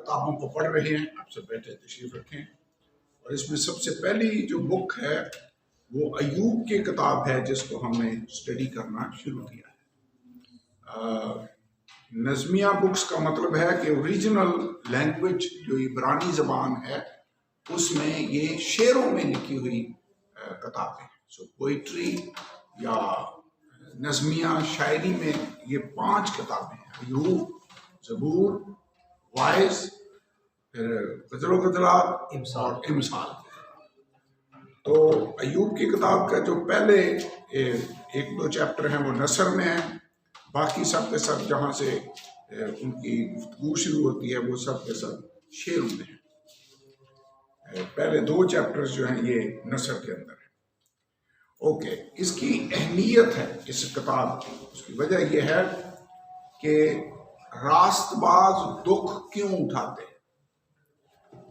کتابوں کو پڑھ رہے ہیں. آپ سے بیٹھے تشریف رکھیں. اور اس میں سب سے پہلی جو بک ہے وہ ایوب کی کتاب ہے جس کو ہم نے اسٹڈی کرنا شروع کیا ہے. نظمیہ بکس کا مطلب ہے کہ اوریجنل لینگویج جو عبرانی زبان ہے اس میں یہ شعروں میں لکھی ہوئی کتابیں ہیں. سو پوئٹری یا نظمیہ شاعری میں یہ 5 کتابیں ہیں: ایوب، زبور، وائز، پھر غزل و غزلات اور امثال. تو ایوب کی کتاب کا جو پہلے 1-2 چیپٹر ہیں وہ نثر میں ہیں. باقی سب کے سب جہاں سے ان کی گفتگو شروع ہوتی ہے وہ سب کے سب شعروں میں ہیں. پہلے 2 چیپٹرز جو ہیں یہ نثر کے اندر ہیں. اوکے، اس کی اہمیت ہے اس کتاب کی. اس کی وجہ یہ ہے کہ راست باز دکھ کیوں اٹھاتے ہیں.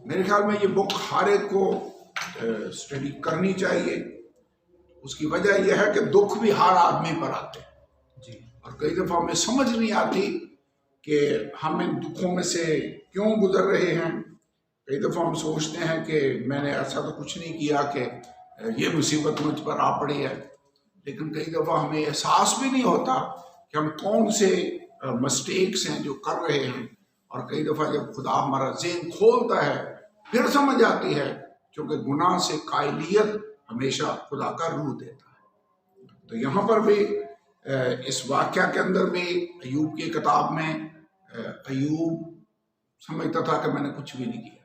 میرے خیال میں یہ بک ہر ایک کو اسٹڈی کرنی چاہیے. اس کی وجہ یہ ہے کہ دکھ بھی ہر آدمی پر آتے ہیں اور کئی دفعہ ہمیں سمجھ نہیں آتی کہ ہم ان دکھوں میں سے کیوں گزر رہے ہیں. کئی دفعہ ہم سوچتے ہیں کہ میں نے ایسا تو کچھ نہیں کیا کہ یہ مصیبت مجھ پر آ پڑی ہے. لیکن کئی دفعہ ہمیں احساس بھی نہیں ہوتا کہ ہم کون سے مسٹیکس ہیں جو کر رہے ہیں. اور کئی دفعہ جب خدا ہمارا ذہن کھولتا ہے پھر سمجھ آتی ہے، کیونکہ گناہ سے قائلیت ہمیشہ خدا کا روح دیتا ہے. تو یہاں پر بھی اس واقعہ کے اندر بھی ایوب کی کتاب میں ایوب سمجھتا تھا کہ میں نے کچھ بھی نہیں کیا.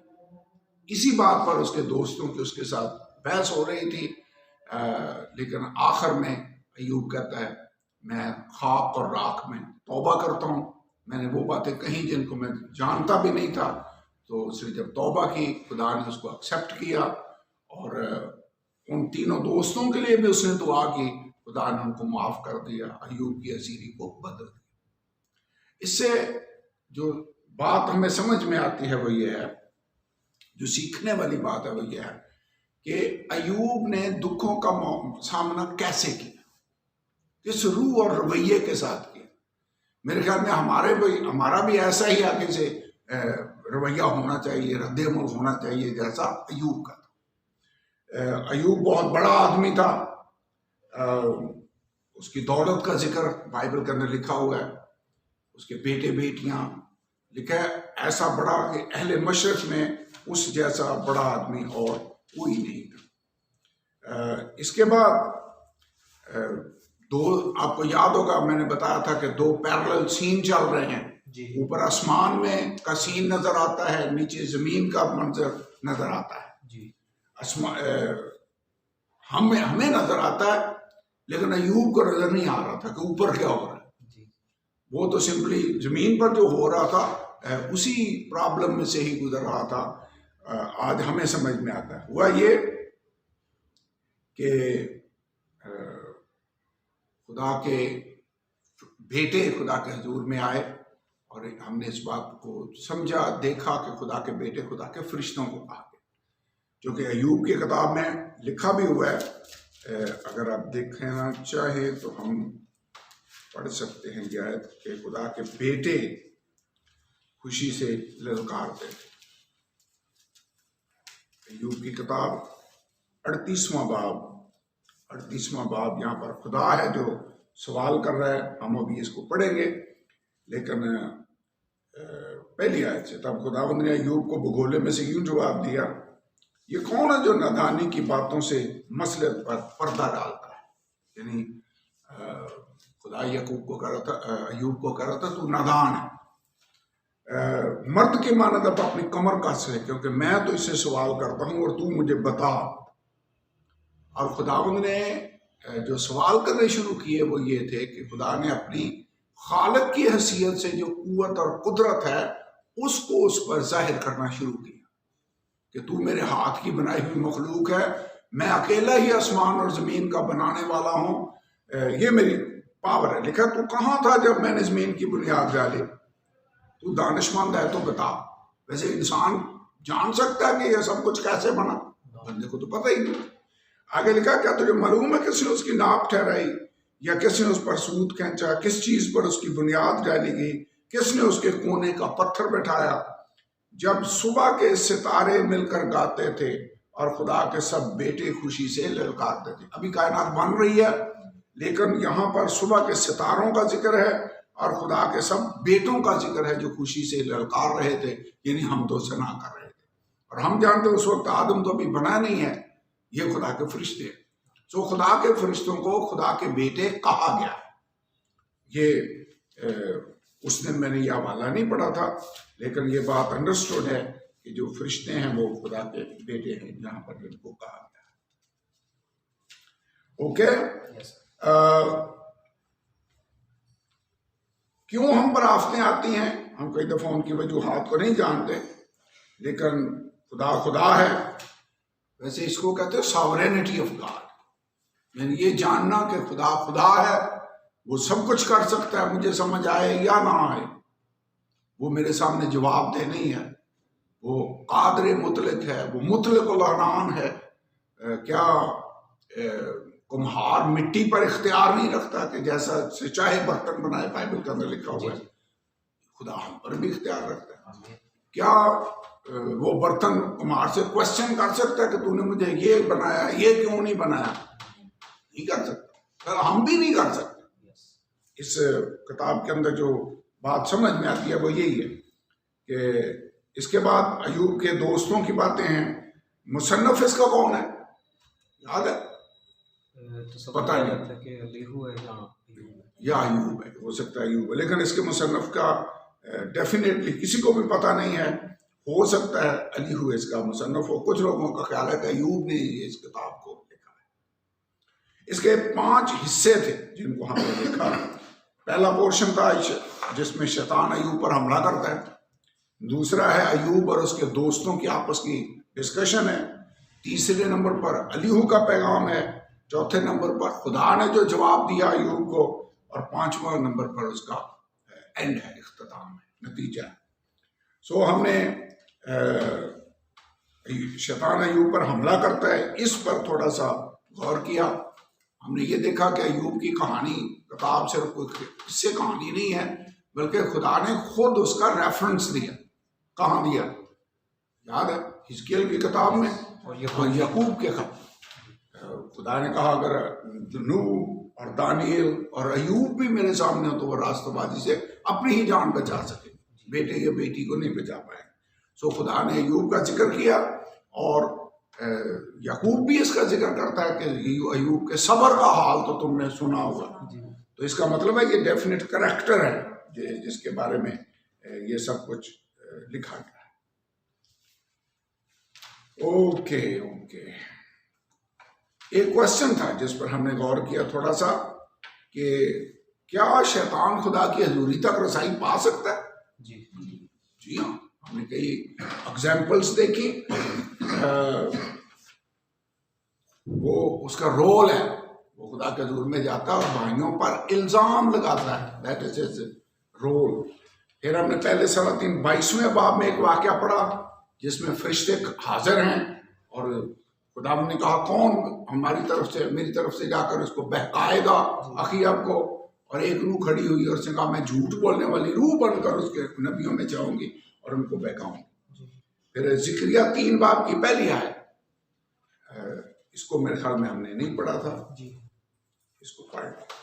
اسی بات پر اس کے دوستوں کی اس کے ساتھ بحث ہو رہی تھی. لیکن آخر میں ایوب کہتا ہے میں خاک اور راکھ میں توبہ کرتا ہوں. میں نے وہ باتیں کہیں جن کو میں جانتا بھی نہیں تھا. تو اس نے جب توبہ کی خدا نے اس کو ایکسیپٹ کیا اور ان تینوں دوستوں کے لیے بھی اس نے دعا کی. خدا نے ان کو معاف کر دیا، ایوب کی اسیری کو بدل دیا. اس سے جو بات ہمیں سمجھ میں آتی ہے وہ یہ ہے، جو سیکھنے والی بات ہے وہ یہ ہے کہ ایوب نے دکھوں کا سامنا کیسے کیا، کس روح اور رویے کے ساتھ کیا. میرے خیال میں ہمارا بھی ایسا ہی آگے سے رویہ ہونا چاہیے، رد عمل ہونا چاہیے جیسا ایوب کا تھا. ایوب بہت بڑا آدمی تھا. اس کی دولت کا ذکر بائبل کے اندر لکھا ہوا ہے. اس کے بیٹے بیٹیاں لکھا ہے ایسا بڑا کہ اہل مشرق میں اس جیسا بڑا آدمی اور کوئی نہیں تھا. اس کے بعد آپ کو یاد ہوگا میں نے بتایا تھا کہ 2 پیرلل سین چل رہے ہیں. اوپر آسمان میں کا سین نظر آتا ہے، نیچے زمین کا منظر نظر آتا ہے. ہمیں نظر آتا ہے لیکن ایوب کو نظر نہیں آ رہا تھا کہ اوپر کیا ہو رہا ہے. وہ تو سمپلی زمین پر جو ہو رہا تھا اسی پرابلم میں سے ہی گزر رہا تھا. آج ہمیں سمجھ میں آتا ہے. ہوا یہ کہ خدا کے بیٹے خدا کے حضور میں آئے اور ہم نے اس بات کو سمجھا، دیکھا کہ خدا کے بیٹے خدا کے فرشتوں کو کہا گیا، جو کہ ایوب کی کتاب میں لکھا بھی ہوا ہے. اگر آپ دیکھنا چاہیں تو ہم پڑھ سکتے ہیں یہ آیت کہ خدا کے بیٹے خوشی سے للکارتے تھے. ایوب کی کتاب 38واں باب یہاں پر خدا ہے جو سوال کر رہا ہے. ہم ابھی اس کو پڑھیں گے لیکن پہلی آیت سے. تب خداوند نے ایوب کو بگولے میں سے یوں جواب دیا، یہ کون ہے جو نادانی کی باتوں سے مصلحت پر پردہ ڈالتا ہے. یعنی خدا یعقوب کو کہہ رہا تھا، ایوب کو کہہ رہا تھا تو نادان ہے. مرد کے مانند اب اپنی کمر کس ہے کیونکہ میں تو اس سے سوال کرتا ہوں اور تو مجھے بتا. اور خداوند نے جو سوال کرنے شروع کیے وہ یہ تھے کہ خدا نے اپنی خالق کی حیثیت سے جو قوت اور قدرت ہے اس کو اس پر ظاہر کرنا شروع کیا کہ تو میرے ہاتھ کی بنائی ہوئی مخلوق ہے، میں اکیلا ہی آسمان اور زمین کا بنانے والا ہوں، یہ میری پاور ہے. لکھا تو کہاں تھا جب میں نے زمین کی بنیاد ڈالی، تو دانشمند ہے تو بتا. ویسے انسان جان سکتا ہے کہ یہ سب کچھ کیسے بنا، بندے کو تو پتہ ہی نہیں. آگے لکھا کیا تجھے معلوم ہے کس نے اس کی ناپ ٹھہرائی یا کس نے اس پر سوت کھینچا، کس چیز پر اس کی بنیاد ڈالی گئی، کس نے اس کے کونے کا پتھر بٹھایا. جب صبح کے ستارے مل کر گاتے تھے اور خدا کے سب بیٹے خوشی سے للکارتے تھے. ابھی کائنات بن رہی ہے لیکن یہاں پر صبح کے ستاروں کا ذکر ہے اور خدا کے سب بیٹوں کا ذکر ہے جو خوشی سے للکار رہے تھے، یعنی حمد و ثنا کر رہے تھے. اور ہم جانتے ہیں اس وقت آدم تو ابھی بنا نہیں ہے، یہ خدا کے فرشتے ہیں. تو خدا کے فرشتوں کو خدا کے بیٹے کہا گیا. یہ اس دن میں نے یہ حوالہ نہیں پڑھا تھا لیکن یہ بات انڈرسٹوڈ ہے کہ جو فرشتے ہیں وہ خدا کے بیٹے ہیں جہاں پر ان کو کہا گیا. اوکے، کیوں ہم پر آفتیں آتی ہیں؟ ہم کئی دفعہ ان کی وجوہات کو نہیں جانتے، لیکن خدا ہے. ویسے اس کو کہتے ہیں ساورینٹی آف گاڈ، یعنی یہ جاننا کہ خدا ہے، وہ سب کچھ کر سکتا ہے، مجھے سمجھ آئے یا نہ آئے. وہ میرے سامنے جواب دہ نہیں ہے، وہ قادر مطلق ہے، وہ مطلق العنان ہے. کیا کمہار مٹی پر اختیار نہیں رکھتا کہ جیسا سے چاہے برتن بنائے؟ بائبل کے اندر لکھا ہوا ہے. خدا ہم پر بھی اختیار رکھتا ہے. کیا وہ برتن کمہار سے کوشچن کر سکتا ہے کہ تو نے مجھے یہ بنایا، یہ کیوں نہیں بنایا؟ نہیں کر سکتا، ہم بھی نہیں کر سکتے. اس کتاب کے اندر جو بات سمجھ میں آتی ہے وہ یہی ہے کہ اس کے بعد ایوب کے دوستوں کی باتیں ہیں. مصنف اس کا کون ہے؟ یاد ہے؟ پتہ نہیں، یا ایوب ہے، ہو سکتا ہے ایوب ہے، لیکن اس کے مصنف کا ڈیفینیٹلی کسی کو بھی پتہ نہیں ہے. ہو سکتا ہے الیہو اس کا مصنف ہو. کچھ لوگوں کا خیال ہے کہ ایوب نے اس کتاب کو لکھا ہے. اس کے 5 حصے تھے جن کو ہم نے دیکھا. پہلا پورشن تھا جس میں شیطان ایوب پر حملہ کرتا ہے. دوسرا ہے ایوب اور اس کے دوستوں کی آپس کی ڈسکشن ہے. تیسرے نمبر پر الیہو کا پیغام ہے. چوتھے نمبر پر خدا نے جو جواب دیا ایوب کو، اور 5واں نمبر پر اس کا اینڈ ہے، اختتام ہے، نتیجہ ہے. سو ہم نے شیطان ایوب پر حملہ کرتا ہے، اس پر تھوڑا سا غور کیا. ہم نے یہ دیکھا کہ ایوب کی کہانی کتاب صرف کوئی قصے کہانی نہیں ہے، بلکہ خدا نے خود اس کا ریفرنس دیا. کہاں دیا؟ یاد ہے حزقیل کی کتاب میں اور یعقوب کے خط. خدا نے کہا اگر نوح اور دانیل اور ایوب بھی میرے سامنے ہو تو وہ راستہ بازی سے اپنی ہی جان بچا سکے، بیٹے یا بیٹی کو نہیں بچا پائے. سو خدا نے ایوب کا ذکر کیا، اور یعقوب بھی اس کا ذکر کرتا ہے کہ ایوب کے صبر کا حال تو تم نے سنا ہوگا. تو اس کا مطلب ہے یہ ڈیفینیٹ کریکٹر ہے جس کے بارے میں یہ سب کچھ لکھا گیا ہے. اوکے، ایک کوشچن تھا جس پر ہم نے غور کیا تھوڑا سا کہ کیا شیطان خدا کی حضوری تک رسائی پا سکتا ہے؟ جی ہاں، ہم نے کئی ایگزامپلس دیکھی. وہ اس کا رول ہے، وہ خدا کے حضور میں جاتا ہے اور بھائیوں پر الزام لگاتا ہے. That is his role. پھر ہم نے پہلے 22ویں باب میں ایک واقعہ پڑھا جس میں فرشتے حاضر ہیں اور خدا نے کہا کون ہماری طرف سے میری طرف سے جا کر اس کو بہکائے گا اخیاب کو. اور ایک روح کھڑی ہوئی اور اس نے کہا میں جھوٹ بولنے والی روح بن کر اس کے نبیوں میں جاؤں گی اور ان کو بہکاؤں گی. پھر زکریا 3 باب کی پہلی آیت، اس کو میرے خیال میں ہم نے نہیں پڑھا تھا، اس کو پڑھ لیں.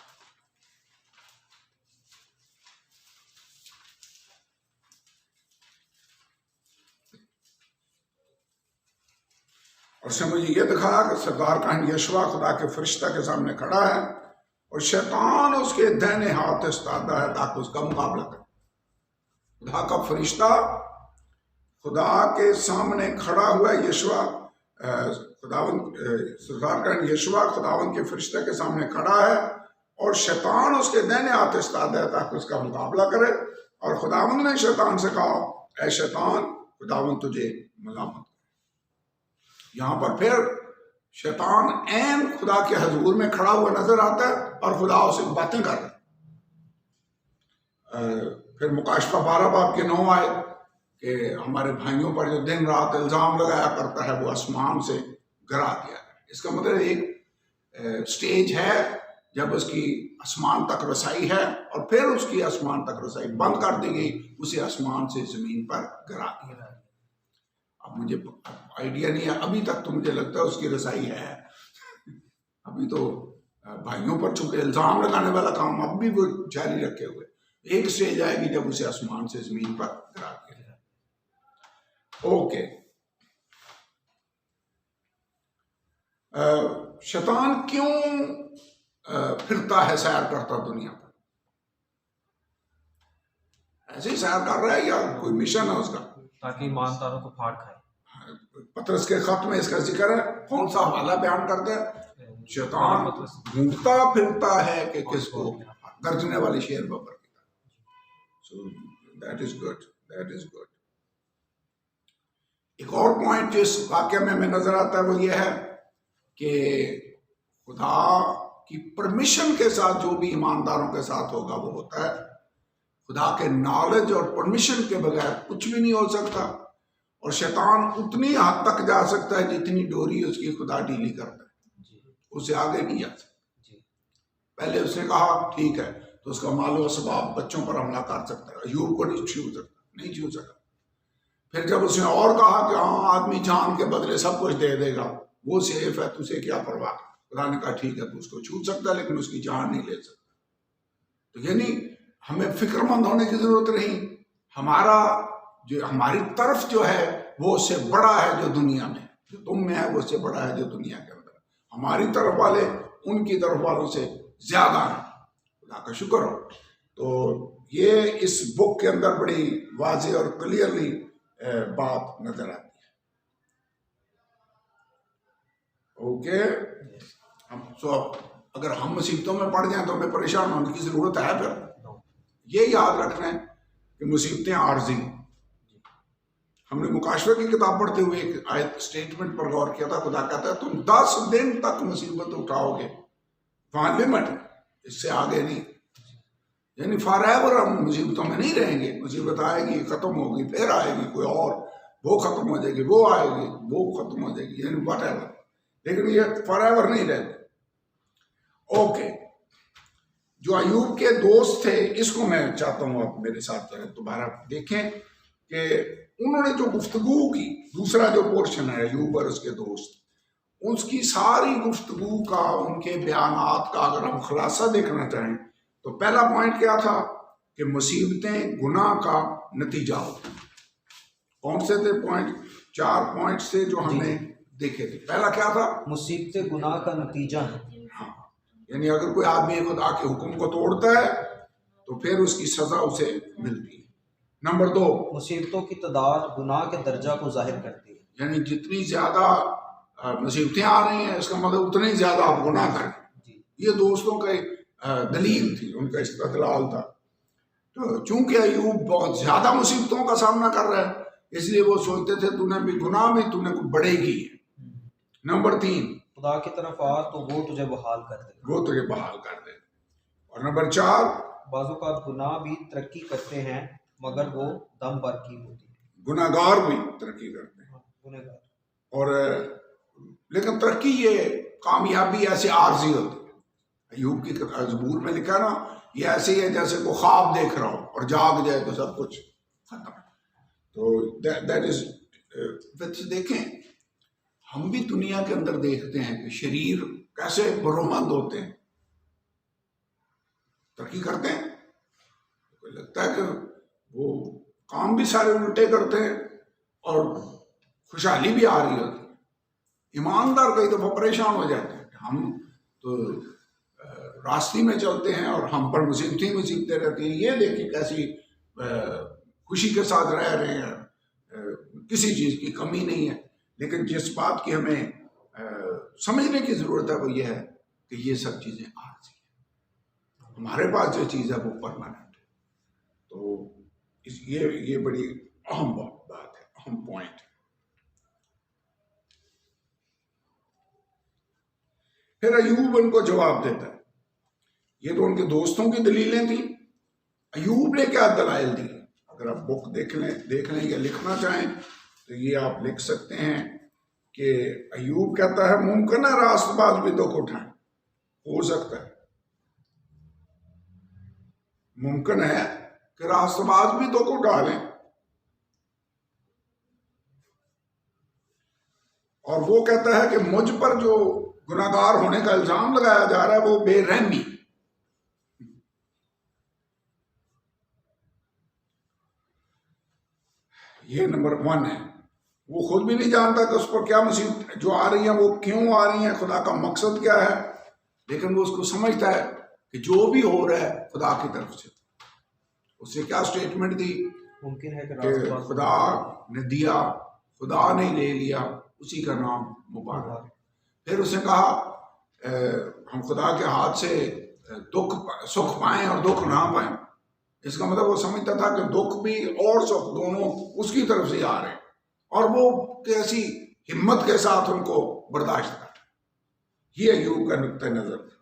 اور اس نے مجھے یہ دکھایا کہ سردار کاہن یشوع خدا کے فرشتہ کے سامنے کھڑا ہے اور شیطان اس کے دہنے ہاتھ استادہ ہے تاکہ اس کا مقابلہ کرے. خدا کا فرشتہ خدا کے سامنے کھڑا ہوا ہے. یشوع سردار کاہن یشوع خداوند کے فرشتہ کے سامنے کھڑا ہے اور شیطان اس کے دہنے ہاتھ استادہ ہے تاکہ اس کا مقابلہ کرے. اور خداوند نے شیطان سے کہا اے شیطان خداوند تجھے ملامت. یہاں پر پھر شیطان عین خدا کے حضور میں کھڑا ہوا نظر آتا ہے اور خدا اسے باتیں کر رہا ہے. پھر مکاشفہ 12 باب کے 9 آئے کہ ہمارے بھائیوں پر جو دن رات الزام لگایا کرتا ہے وہ آسمان سے گرا دیا ہے. اس کا مطلب ایک سٹیج ہے جب اس کی آسمان تک رسائی ہے اور پھر اس کی آسمان تک رسائی بند کر دی گئی، اسے آسمان سے زمین پر گرا دیا۔ اب مجھے آئیڈیا نہیں ہے، ابھی تک تو مجھے لگتا ہے اس کی رسائی ہے، ابھی تو بھائیوں پر چونکہ الزام لگانے والا کام اب بھی وہ جاری رکھے ہوئے، ایک سٹیج آئے گی جب اسے آسمان سے زمین پر گرا دیا جائے۔ اوکے، شیطان کیوں پھرتا ہے، سیر کرتا دنیا پر؟ ایسے ہی سیر کر رہا ہے یا کوئی مشن ہے اس کا؟ تاکہ ایمانداروں کو پھاڑ کھائے۔ پطرس کے خط میں اس کا ذکر ہے، کون سا حوالہ بیان کرتا ہے؟ شیطان ڈھونڈتا پھرتا ہے کہ کس کو گرجنے والی شیر ببر کی طرح۔ So that is good, that is good۔ ایک اور پوائنٹ جو اس واقعہ میں ہمیں نظر آتا ہے وہ یہ ہے کہ خدا کی پرمیشن کے ساتھ جو بھی ایمانداروں کے ساتھ ہوگا وہ ہوتا ہے، خدا کے نالج اور پرمیشن کے بغیر کچھ بھی نہیں ہو سکتا، اور شیطان اتنی حد تک جا سکتا ہے جتنی ڈوری اس کی خدا ڈھیلی کرتا ہے، اسے آگے نہیں جا سکتا۔ پہلے اس نے کہا ٹھیک ہے تو اس کا مال و اسباب بچوں پر حملہ کر سکتا ہے، ایوب کو نہیں چھو سکتا، نہیں چھو سکا۔ پھر جب اس نے اور کہا کہ ہاں آدمی جان کے بدلے سب کچھ دے دے گا، وہ سیف ہے، تجھے کیا پرواہ؟ خدا نے کہا ٹھیک ہے تو اس کو چھو سکتا ہے لیکن اس کی جان نہیں لے سکتا۔ تو یعنی ہمیں فکر مند ہونے کی ضرورت نہیں، ہماری طرف جو ہے وہ اس سے بڑا ہے جو دنیا میں، جو تم میں ہے وہ اس سے بڑا ہے جو دنیا کے اندر۔ ہماری طرف والے ان کی طرف والوں سے زیادہ ہیں، خدا کا شکر ہو۔ تو یہ اس بک کے اندر بڑی واضح اور کلیئرلی بات نظر آتی ہے۔ اوکے، اگر ہم مصیبتوں میں پڑ جائیں تو ہمیں پریشان ہونے کی ضرورت ہے؟ پھر یہ یاد رکھنا ہے کہ مصیبتیں عارضی۔ ہم نے مکاشفہ کی کتاب پڑھتے ہوئے ایک آیت اسٹیٹمنٹ پر غور کیا تھا، خدا کہتا ہے تم 10 دن تک مصیبت اٹھاؤ گے، وہاں لمٹ ہے، اس سے آگے نہیں، یعنی فار ایور ہم مصیبتوں میں نہیں رہیں گے۔ مصیبت آئے گی، ختم ہوگی، پھر آئے گی کوئی اور، وہ ختم ہو جائے گی، وہ آئے گی، وہ ختم ہو جائے گی، یعنی واٹ ایور، لیکن یہ فار ایور نہیں رہتے۔ اوکے، جو ایوب کے دوست تھے، اس کو میں چاہتا ہوں آپ میرے ساتھ دوبارہ دیکھیں کہ انہوں نے جو گفتگو کی، دوسرا جو پورشن ہے ایوب اور اس کے دوست، اس کی ساری گفتگو کا، ان کے بیانات کا اگر ہم خلاصہ دیکھنا چاہیں تو پہلا پوائنٹ کیا تھا کہ مصیبتیں گناہ کا نتیجہ ہوتی ہیں۔ کون سے تھے پوائنٹ؟ 4 پوائنٹس تھے جو ہم نے دیکھے تھے۔ پہلا کیا تھا؟ مصیبتیں گناہ کا نتیجہ ہیں۔ ہاں، یعنی اگر کوئی آدمی خدا کے حکم کو توڑتا ہے تو پھر اس کی سزا اسے ملتی ہے۔ نمبر 2، مصیبتوں کی تعداد گناہ کے درجہ کو ظاہر کرتی ہے، یعنی جتنی زیادہ مصیبتیں آ رہی ہیں اس کا مطلب اتنے ہی زیادہ آپ گناہ کریں۔ یہ دوستوں کا ایک دلیل تھی، ان کا استدلال تھا۔ تو چونکہ ایوب بہت زیادہ مصیبتوں کا سامنا کر رہا ہے، اس لیے وہ سوچتے تھے تو نے بھی گناہ میں تو نے کوئی بڑے کی ہے۔ نمبر 3، خدا کی طرف آ تو وہ تجھے بحال کر دے گا، وہ تجھے بحال کر دے گا۔ اور نمبر 4، بعض اوقات گناہ بھی ترقی کرتے ہیں مگر وہ دم بھر کی ہوتی ہے۔ گناہ گار بھی ترقی کرتے ہیں، گنہگار، اور لیکن ترقی یہ کامیابی ایسے عارضی ہوتی ہے۔ ایوب کی زبور میں لکھا نا، یہ ایسے ہی ہے جیسے کوئی خواب دیکھ رہا ہو اور جاگ جائے تو سب کچھ ختم۔ تو دیٹ از، دیکھیں ہم بھی دنیا کے اندر دیکھتے ہیں کہ شریر کیسے برومند ہوتے ہیں، ترقی کرتے ہیں، لگتا ہے کہ وہ کام بھی سارے الٹے کرتے ہیں اور خوشحالی بھی آ رہی ہوتی ہے۔ ایماندار کئی دفعہ پریشان ہو جاتے ہیں، ہم تو راستے میں چلتے ہیں اور ہم پر مصیبتیں رہتی ہیں، یہ دیکھیں کیسی خوشی کے ساتھ رہ رہے ہیں، کسی چیز کی کمی نہیں ہے۔ لیکن جس بات کی ہمیں سمجھنے کی ضرورت ہے وہ یہ ہے کہ یہ سب چیزیں عارضی ہیں، ہمارے پاس جو چیز ہے وہ پرماننٹ ہے۔ تو یہ بڑی اہم بات ہے، اہم پوائنٹ ہے۔ پھر ایوب ان کو جواب دیتا ہے، یہ تو ان کے دوستوں کی دلیلیں تھیں، ایوب نے کیا دلائل دی؟ اگر آپ بک دیکھ لیں یا لکھنا چاہیں تو یہ آپ لکھ سکتے ہیں کہ ایوب کہتا ہے ممکن ہے راست باز بھی دکھ اٹھائیں، ہو سکتا ہے، ممکن ہے کہ راست باز بھی تو کو ڈالیں، اور وہ کہتا ہے کہ مجھ پر جو گناہگار ہونے کا الزام لگایا جا رہا ہے وہ بے رحمی. یہ نمبر 1 ہے. وہ خود بھی نہیں جانتا کہ اس پر کیا مصیبت جو آ رہی ہیں وہ کیوں آ رہی ہیں، خدا کا مقصد کیا ہے، لیکن وہ اس کو سمجھتا ہے کہ جو بھی ہو رہا ہے خدا کی طرف سے. اس سے کیا سٹیٹمنٹ دی ممکن ہے کہ خدا نے دیا، خدا نے لے لیا، اسی کا نام مبارک. پھر اس نے کہا ہم خدا کے ہاتھ سے سکھ پائیں اور دکھ نہ پائیں. اس کا مطلب وہ سمجھتا تھا کہ دکھ بھی اور سکھ دونوں اس کی طرف سے آ رہے ہیں، اور وہ کیسی ہمت کے ساتھ ان کو برداشت کر. یہ ایوب کا نقطہ نظر تھا.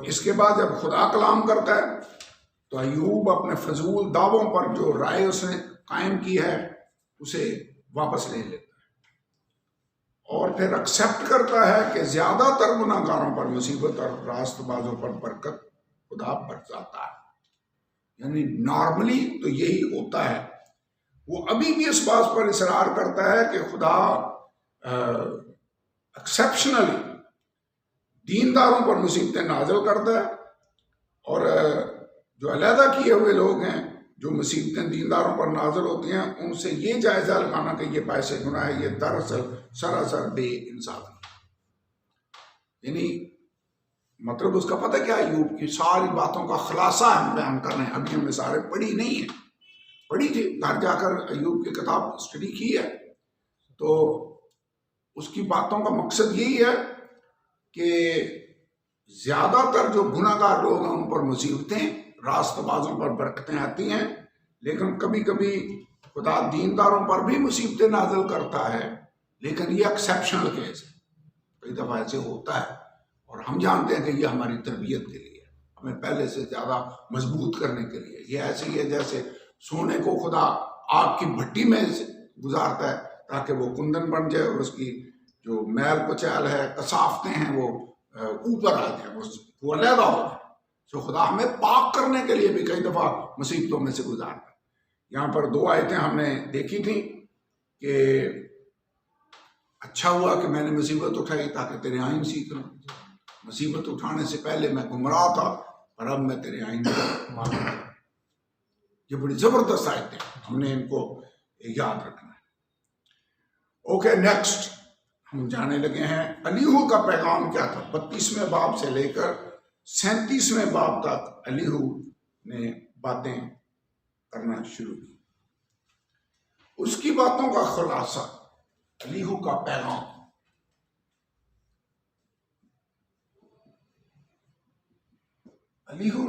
اس کے بعد جب خدا کلام کرتا ہے تو ایوب اپنے فضول دعووں پر جو رائے اس نے قائم کی ہے اسے واپس لے لیتا ہے، اور پھر ایکسیپٹ کرتا ہے کہ زیادہ تر گناہ گاروں پر مصیبت اور راست بازوں پر برکت خدا برساتا ہے. یعنی نارملی تو یہی ہوتا ہے. وہ ابھی بھی اس بات پر اصرار کرتا ہے کہ خدا ایکسیپشنلی دینداروں پر مصیبتیں نازل کرتا ہے، اور جو علیحدہ کیے ہوئے لوگ ہیں جو مصیبتیں دینداروں پر نازل ہوتی ہیں ان سے یہ جائزہ لگانا کہ یہ باعث گناہ ہے، یہ دراصل سراسر بے انصافی. یعنی مطلب اس کا پتہ کیا، ایوب کی ساری باتوں کا خلاصہ ہم بیان کر رہے ہیں. ابھی ہم نے سارے پڑھی نہیں ہیں، پڑھی تھی، گھر جا کر ایوب کی کتاب اسٹڈی کی ہے، تو اس کی باتوں کا مقصد یہی ہے کہ زیادہ تر جو گناہ گار لوگ ہیں ان پر مصیبتیں، راست بازوں پر برکتیں آتی ہیں، لیکن کبھی کبھی خدا دینداروں پر بھی مصیبتیں نازل کرتا ہے، لیکن یہ ایکسیپشنل کیس ہے. کئی دفعہ ایسے ہوتا ہے، اور ہم جانتے ہیں کہ یہ ہماری تربیت کے لیے، ہمیں پہلے سے زیادہ مضبوط کرنے کے لیے. یہ ایسے ہی ہے جیسے سونے کو خدا آگ کی بھٹی میں گزارتا ہے تاکہ وہ کندن بن جائے، اور اس کی جو میل کچیل ہے، کثافتیں ہیں، وہ اوپر آ جائیں، وہ علیحدہ ہو جائے. تو خدا ہمیں پاک کرنے کے لیے بھی کئی دفعہ مصیبتوں میں سے گزارتا ہے. یہاں پر 2 آیتیں ہم نے دیکھی تھیں کہ اچھا ہوا کہ میں نے مصیبت اٹھائی تاکہ تیرے آئین سیکھ لوں. مصیبت اٹھانے سے پہلے میں گمراہ تھا، اور اب میں تیرے آئین مانتا ہوں. یہ بڑی زبردست آیتیں، ہم نے ان کو یاد رکھنا ہے. اوکے، نیکسٹ ہم جانے لگے ہیں الیہو کا پیغام کیا تھا. 32ویں باب سے لے کر 37ویں باب تک الیہو نے باتیں کرنا شروع کی. اس کی باتوں کا خلاصہ، الیہو کا پیغام. الیہو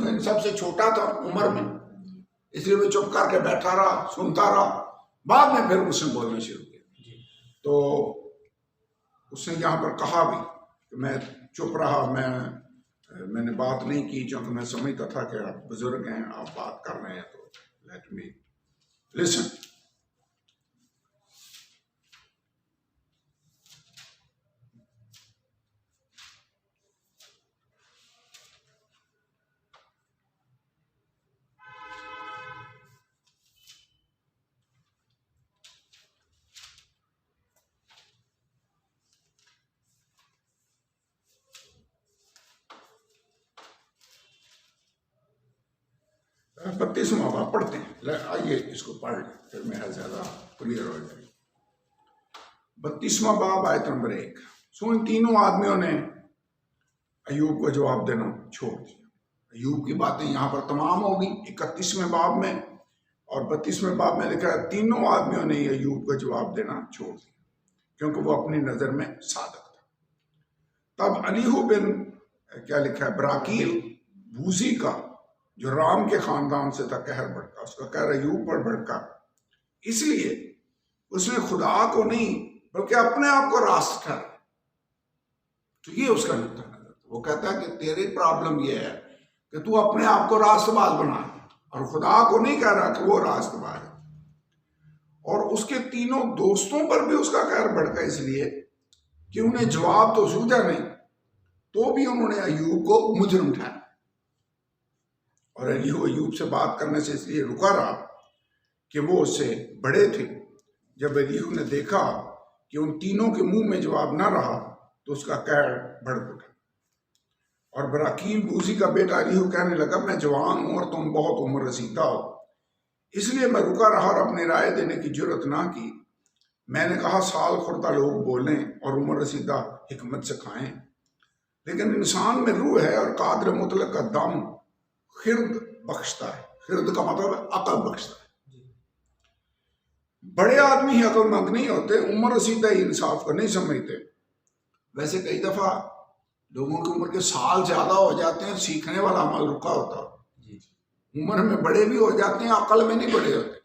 ان سب سے چھوٹا تھا عمر میں، اس لیے وہ چپ کر کے بیٹھا رہا، سنتا رہا. بعد میں پھر اس نے بولنا شروع کیا. تو اس نے یہاں پر کہا بھی کہ میں چپ رہا، میں نے بات نہیں کی، چونکہ میں سمجھتا تھا کہ آپ بزرگ ہیں، آپ بات کر رہے ہیں، تو لیٹ می لسن. بتیسواں باب پڑھتے ہیں. آئیے اس کو پڑھ لیں، پھر میرا زیادہ کلیئر ہو جائے. 32واں باب آیت نمبر 1. سو ان تینوں آدمیوں نے ایوب کو جواب دینا چھوڑ دیا. ایوب کی باتیں یہاں پر تمام ہوگی 31ویں باب میں، اور 32ویں باب میں لکھا ہے تینوں آدمیوں نے ایوب کو جواب دینا چھوڑ دیا کیونکہ وہ اپنی نظر میں صادق تھا. تب الیہو بن کیا لکھا ہے براکیل بوزی کا جو رام کے خاندان سے تھا قہر بھڑکا. اس کا قہر ایوب پر بھڑکا، اس لیے اس نے خدا کو نہیں بلکہ اپنے آپ کو راست ٹھہرایا. تو یہ اس کا نقطہ نظر. وہ کہتا ہے کہ تیری پرابلم یہ ہے کہ تو اپنے آپ کو راست باز بنا اور خدا کو نہیں کہہ رہا کہ وہ راست باز ہے. اور اس کے تینوں دوستوں پر بھی اس کا قہر بڑھتا اس لیے کہ انہیں جواب تو سوچا نہیں، تو بھی انہوں نے ایوب کو مجرم ٹھہرایا. اور ایوب سے بات کرنے سے اس لیے رکا رہا کہ وہ اس سے بڑے تھے. جب ایوب نے دیکھا کہ ان تینوں کے منہ میں جواب نہ رہا تو اس کا قہر بڑھ اٹھا. اور براکیم بوزی کا بیٹا ایوب کہنے لگا میں جوان ہوں اور تم بہت عمر رسیدہ ہو، اس لیے میں رکا رہا اور اپنی رائے دینے کی جرت نہ کی. میں نے کہا سال خوردہ لوگ بولیں اور عمر رسیدہ حکمت سکھائیں، لیکن انسان میں روح ہے اور قادر مطلق کا دم خرد بخشتا ہے. خرد کا مطلب ہے عقل بخشتا ہے. بڑے آدمی ہی عقل مند نہیں ہوتے، عمر رسیدہ ہی انصاف کو نہیں سمجھتے. ویسے کئی دفعہ لوگوں کی عمر کے سال زیادہ ہو جاتے ہیں، سیکھنے والا عمل رکا ہوتا ہے. عمر میں بڑے بھی ہو جاتے ہیں، عقل میں نہیں بڑے ہوتے.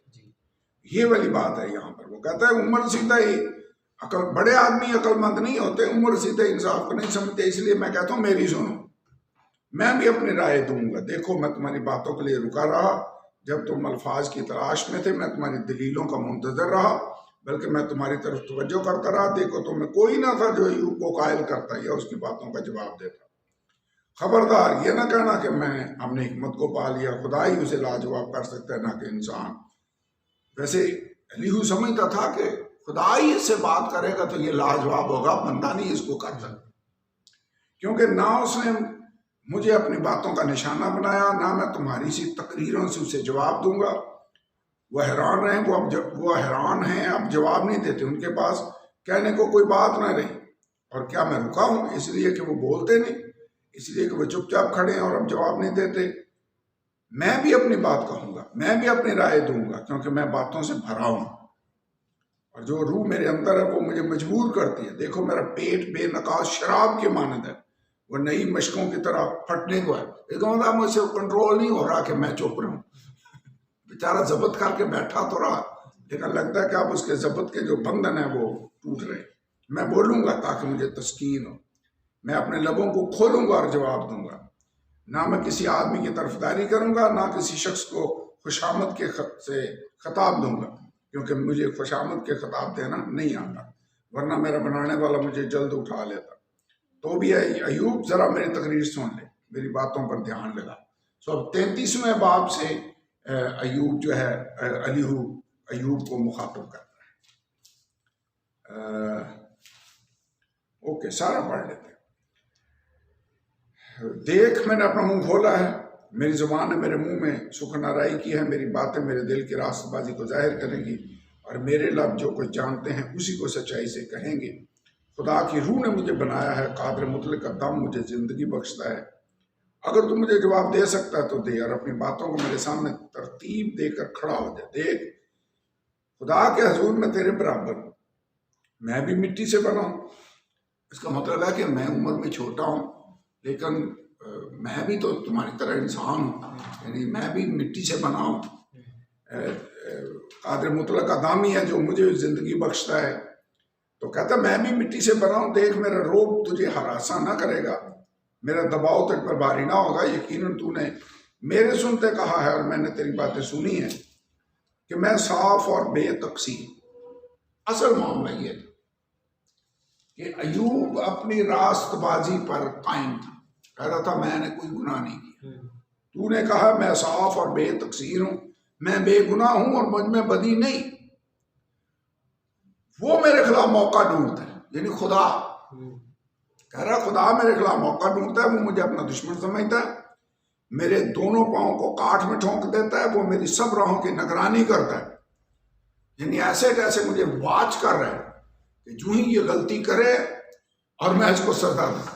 یہ والی بات ہے یہاں پر. وہ کہتا ہے عمر رسیدہ ہی بڑے آدمی عقل مند نہیں ہوتے، عمر رسیدہ انصاف کو نہیں سمجھتے. اس لیے میں کہتا ہوں میری سنو، میں بھی اپنی رائے دوں گا. دیکھو میں تمہاری باتوں کے لیے رکا رہا، جب تم الفاظ کی تلاش میں تھے میں تمہاری دلیلوں کا منتظر رہا، بلکہ میں تمہاری طرف توجہ کرتا رہا. دیکھو تم میں کوئی نہ تھا جو ایوب کو قائل کرتا یا اس کی باتوں کا جواب دیتا. خبردار یہ نہ کہنا کہ ہم نے حکمت کو پا لیا، خدا ہی اسے لاجواب کر سکتا ہے نہ کہ انسان. ویسے ایلیہو سمجھتا تھا کہ خدا ہی اس سے بات کرے گا تو یہ لاجواب ہوگا، بندہ نہیں اس کو کر سکتا، کیونکہ نہ اس نے مجھے اپنی باتوں کا نشانہ بنایا، نہ میں تمہاری سی تقریروں سے اسے جواب دوں گا. وہ حیران رہے، وہ حیران ہیں، اب جواب نہیں دیتے، ان کے پاس کہنے کو کوئی بات نہ رہی. اور کیا میں رکا ہوں اس لیے کہ وہ بولتے نہیں، اس لیے کہ وہ چپ چاپ کھڑے ہیں اور اب جواب نہیں دیتے. میں بھی اپنی بات کہوں گا، میں بھی اپنی رائے دوں گا، کیونکہ میں باتوں سے بھرا ہوں اور جو روح میرے اندر ہے وہ مجھے مجبور کرتی ہے. دیکھو میرا پیٹ بے نقاص شراب کے مانند ہے، وہ نئی مشکوں کی طرح پھٹنے کو ہے. لیکن مجھ سے کنٹرول نہیں ہو رہا کہ میں چپ رہوں. بیچارہ ضبط کر کے بیٹھا تو رہا، لیکن لگتا ہے کہ اب اس کے ضبط کے جو بندھن ہیں وہ ٹوٹ رہے. میں بولوں گا تاکہ مجھے تسکین ہو، میں اپنے لبوں کو کھولوں گا اور جواب دوں گا. نہ میں کسی آدمی کی طرفداری کروں گا، نہ کسی شخص کو خوشامد کے سے خطاب دوں گا، کیونکہ مجھے خوشامد کے خطاب دینا نہیں آتا، ورنہ میرا بنانے والا مجھے جلد اٹھا لیتا. تو بھی ایوب ذرا میری تقریر سن لے، میری باتوں پر دھیان لگا. اب 33ویں باب سے ایوب جو ہے ایوب کو مخاطب کرتا ہے. اوکے سارا پڑھ لیتے ہیں. دیکھ میں نے اپنا منہ کھولا ہے، میری زبان نے میرے منہ میں سخن آرائی کی ہے. میری باتیں میرے دل کی راست بازی کو ظاہر کریں گی، اور میرے لب جو کچھ جانتے ہیں اسی کو سچائی سے کہیں گے. خدا کی روح نے مجھے بنایا ہے، قادر مطلق کا دم مجھے زندگی بخشتا ہے. اگر تو مجھے جواب دے سکتا ہے تو دے، اور اپنی باتوں کو میرے سامنے ترتیب دے کر کھڑا ہو جائے. دیکھ خدا کے حضور میں تیرے برابر ہوں، میں بھی مٹی سے بنا ہوں. اس کا مطلب ہے کہ میں عمر میں چھوٹا ہوں، لیکن میں بھی تو تمہاری طرح انسان ہوں، یعنی میں بھی مٹی سے بنا ہوں. قادر مطلق کا دام ہی ہے جو مجھے زندگی بخشتا ہے. تو کہتا میں بھی مٹی سے بنا ہوں. دیکھ میرا روب تجھے ہراساں نہ کرے گا، میرا دباؤ تجھ پر بھاری نہ ہوگا. یقیناً تو نے میرے سنتے کہا ہے اور میں نے تیری باتیں سنی ہیں کہ میں صاف اور بے تقصیر. اصل معاملہ یہ ہے کہ ایوب اپنی راست بازی پر قائم تھا، کہہ رہا تھا میں نے کوئی گناہ نہیں کیا. تو نے کہا میں صاف اور بے تقصیر ہوں، میں بے گناہ ہوں اور مجھ میں بدی نہیں. وہ میرے خلاف موقع ڈھونڈتا ہے، یعنی خدا کہہ رہا خدا میرے خلاف موقع ڈھونڈتا ہے. وہ مجھے اپنا دشمن سمجھتا ہے، میرے دونوں پاؤں کو کاٹ میں ٹھونک دیتا ہے. وہ میری سب راہوں کی نگرانی کرتا ہے، یعنی ایسے جیسے مجھے واچ کر رہا ہے کہ جو ہی یہ غلطی کرے اور میں اس کو سزا دوں.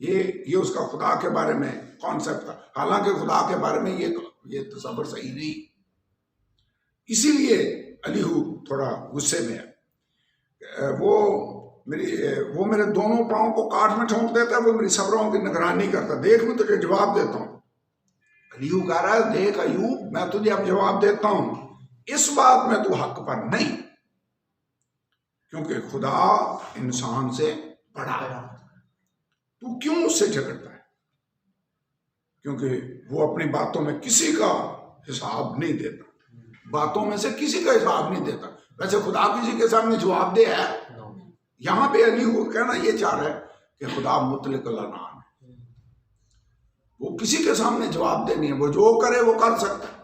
یہ اس کا خدا کے بارے میں کانسیپٹ تھا. حالانکہ خدا کے بارے میں یہ تصور صحیح نہیں. اسی لیے ایلیہو تھوڑا غصے میں ہے. وہ میرے دونوں پاؤں کو کاٹ میں ٹھونک دیتا ہے، وہ میری صبروں کی نگرانی کرتا. دیکھ میں تجھے جواب دیتا ہوں. ایلیہو کہہ رہا ہے دیکھ ایوب میں تجھے اب جواب دیتا ہوں، اس بات میں تو حق پر نہیں، کیونکہ خدا انسان سے بڑا ہے. تو کیوں اس سے جھگڑتا ہے؟ کیونکہ وہ اپنی باتوں میں کسی کا حساب نہیں دیتا، باتوں میں سے کسی کا حساب نہیں دیتا۔ ویسے خدا کسی کے سامنے جواب دہ ہے؟ یہاں پہ علی وہ کہنا یہ چاہ رہا ہے کہ خدا مطلق العنان ہے، وہ کسی کے سامنے جواب دہ نہیں ہے، وہ جو کرے وہ کر سکتا ہے،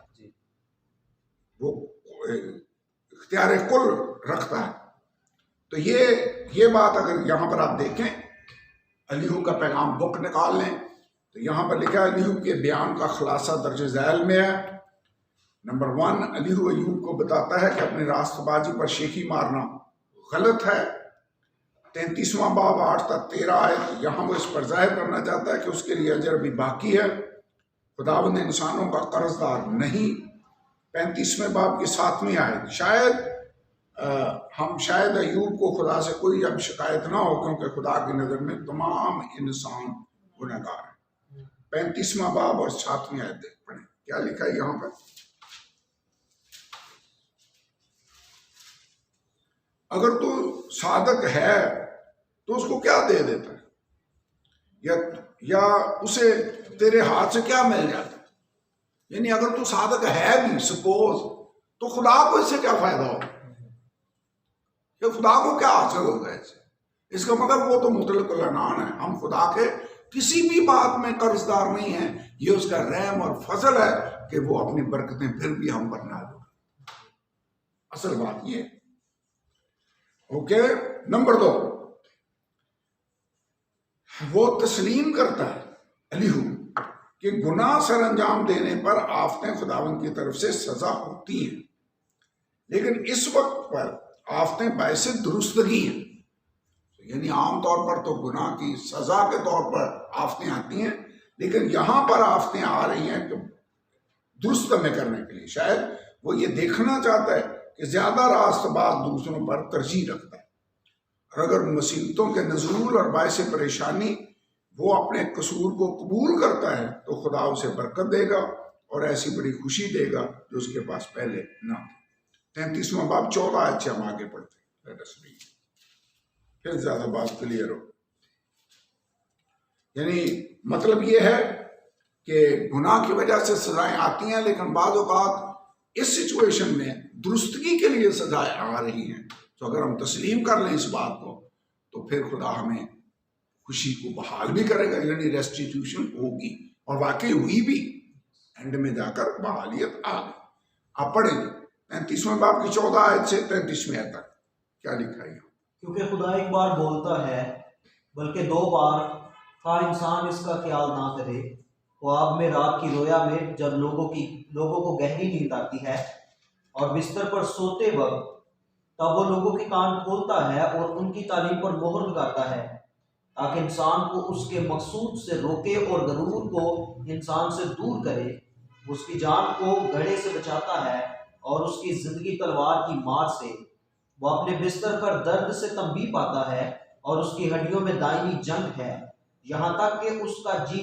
وہ اختیار کل رکھتا ہے۔ تو یہ بات اگر یہاں پر آپ دیکھیں، الیہو کا پیغام بک نکال لیں تو یہاں پر لکھا ہے الیہو کے بیان کا خلاصہ درج ذیل میں ہے۔ نمبر 1، الیہو ایوب کو بتاتا ہے کہ اپنی راست بازی پر شیخی مارنا غلط ہے۔ 33واں باب 8 تا 13 آیت، یہاں وہ اس پر ظاہر کرنا چاہتا ہے کہ اس کے لیے اجر بھی باقی ہے، خداوند انسانوں کا قرض دار نہیں۔ 35ویں باب کی 7ویں آیت، شاید ایوب کو خدا سے کوئی اب شکایت نہ ہو، کیونکہ خدا کی نظر میں تمام انسان گنہگار ہیں۔ 35واں باب اور 7ویں آیت دیکھ پڑھیں کیا لکھا ہے یہاں پر۔ اگر تو صادق ہے تو اس کو کیا دے دیتا ہے، یا اسے تیرے ہاتھ سے کیا مل جاتا ہے؟ یعنی اگر تو صادق ہے بھی سپوز، تو خدا کو اس سے کیا فائدہ ہوگا، کہ خدا کو کیا حاصل ہوگا اس کا مطلب وہ تو مطلق العنان ہے۔ ہم خدا کے کسی بھی بات میں قرض دار نہیں ہیں، یہ اس کا رحم اور فضل ہے کہ وہ اپنی برکتیں پھر بھی ہم پر نازل کرے۔ اصل بات یہ ہے۔ اوکے، نمبر 2، وہ تسلیم کرتا ہے الیہو کہ گناہ سر انجام دینے پر آفتیں خداوند کی طرف سے سزا ہوتی ہیں، لیکن اس وقت پر آفتیں باعث درستگی ہیں۔ یعنی عام طور پر تو گناہ کی سزا کے طور پر آفتیں آتی ہیں، لیکن یہاں پر آفتیں آ رہی ہیں کہ درست میں کرنے کے لیے۔ شاید وہ یہ دیکھنا چاہتا ہے کہ زیادہ راست باز دوسروں پر ترجیح رکھتا ہے، اور اگر مصیبتوں کے نزول اور باعث پریشانی وہ اپنے قصور کو قبول کرتا ہے تو خدا اسے برکت دے گا اور ایسی بڑی خوشی دے گا جو اس کے پاس پہلے نہ تھی۔ 33واں باب 14 آیت سے ہم آگے پڑھتے ہیں، پھر زیادہ بات کلیئر ہو۔ یعنی مطلب یہ ہے کہ گناہ کی وجہ سے سزائیں آتی ہیں، لیکن بعض اوقات اس سچویشن میں درستگی کے لیے سزائیں آ رہی ہیں۔ تو اگر ہم تسلیم کر لیں اس بات کو تو پھر خدا ہمیں خوشی کو بحال بھی کرے گا، یعنی ریسٹیٹیوشن ہوگی، اور واقعی ہوئی بھی، اینڈ میں جا کر بحالیت آ گئی۔ آپ پڑھیں گے 35ویں باب کی 14 آیت سے 33ویں آیت تک کیا لکھا ہے۔ کیونکہ خدا ایک بار بولتا ہے بلکہ 2 بار، خواہ انسان اس کا خیال نہ کرے۔ خواب میں رات کی رویا میں جب لوگوں کو گہری نیند آتی ہے اور بستر پر سوتے وقت، تب وہ لوگوں کے کان کھولتا ہے اور ان کی تعلیم پر مہر لگاتا ہے، تاکہ انسان کو اس کے مقصود سے روکے اور غرور کو انسان سے دور کرے۔ اس کی جان کو گڑھے سے بچاتا ہے اور اس کی زندگی تلوار کی مار سے۔ وہ اپنے بستر پر درد سے تنبیہ پاتا ہے اور اس کی ہڈیوں میں دائمی جنگ ہے، یہاں تک کہ اس کا جی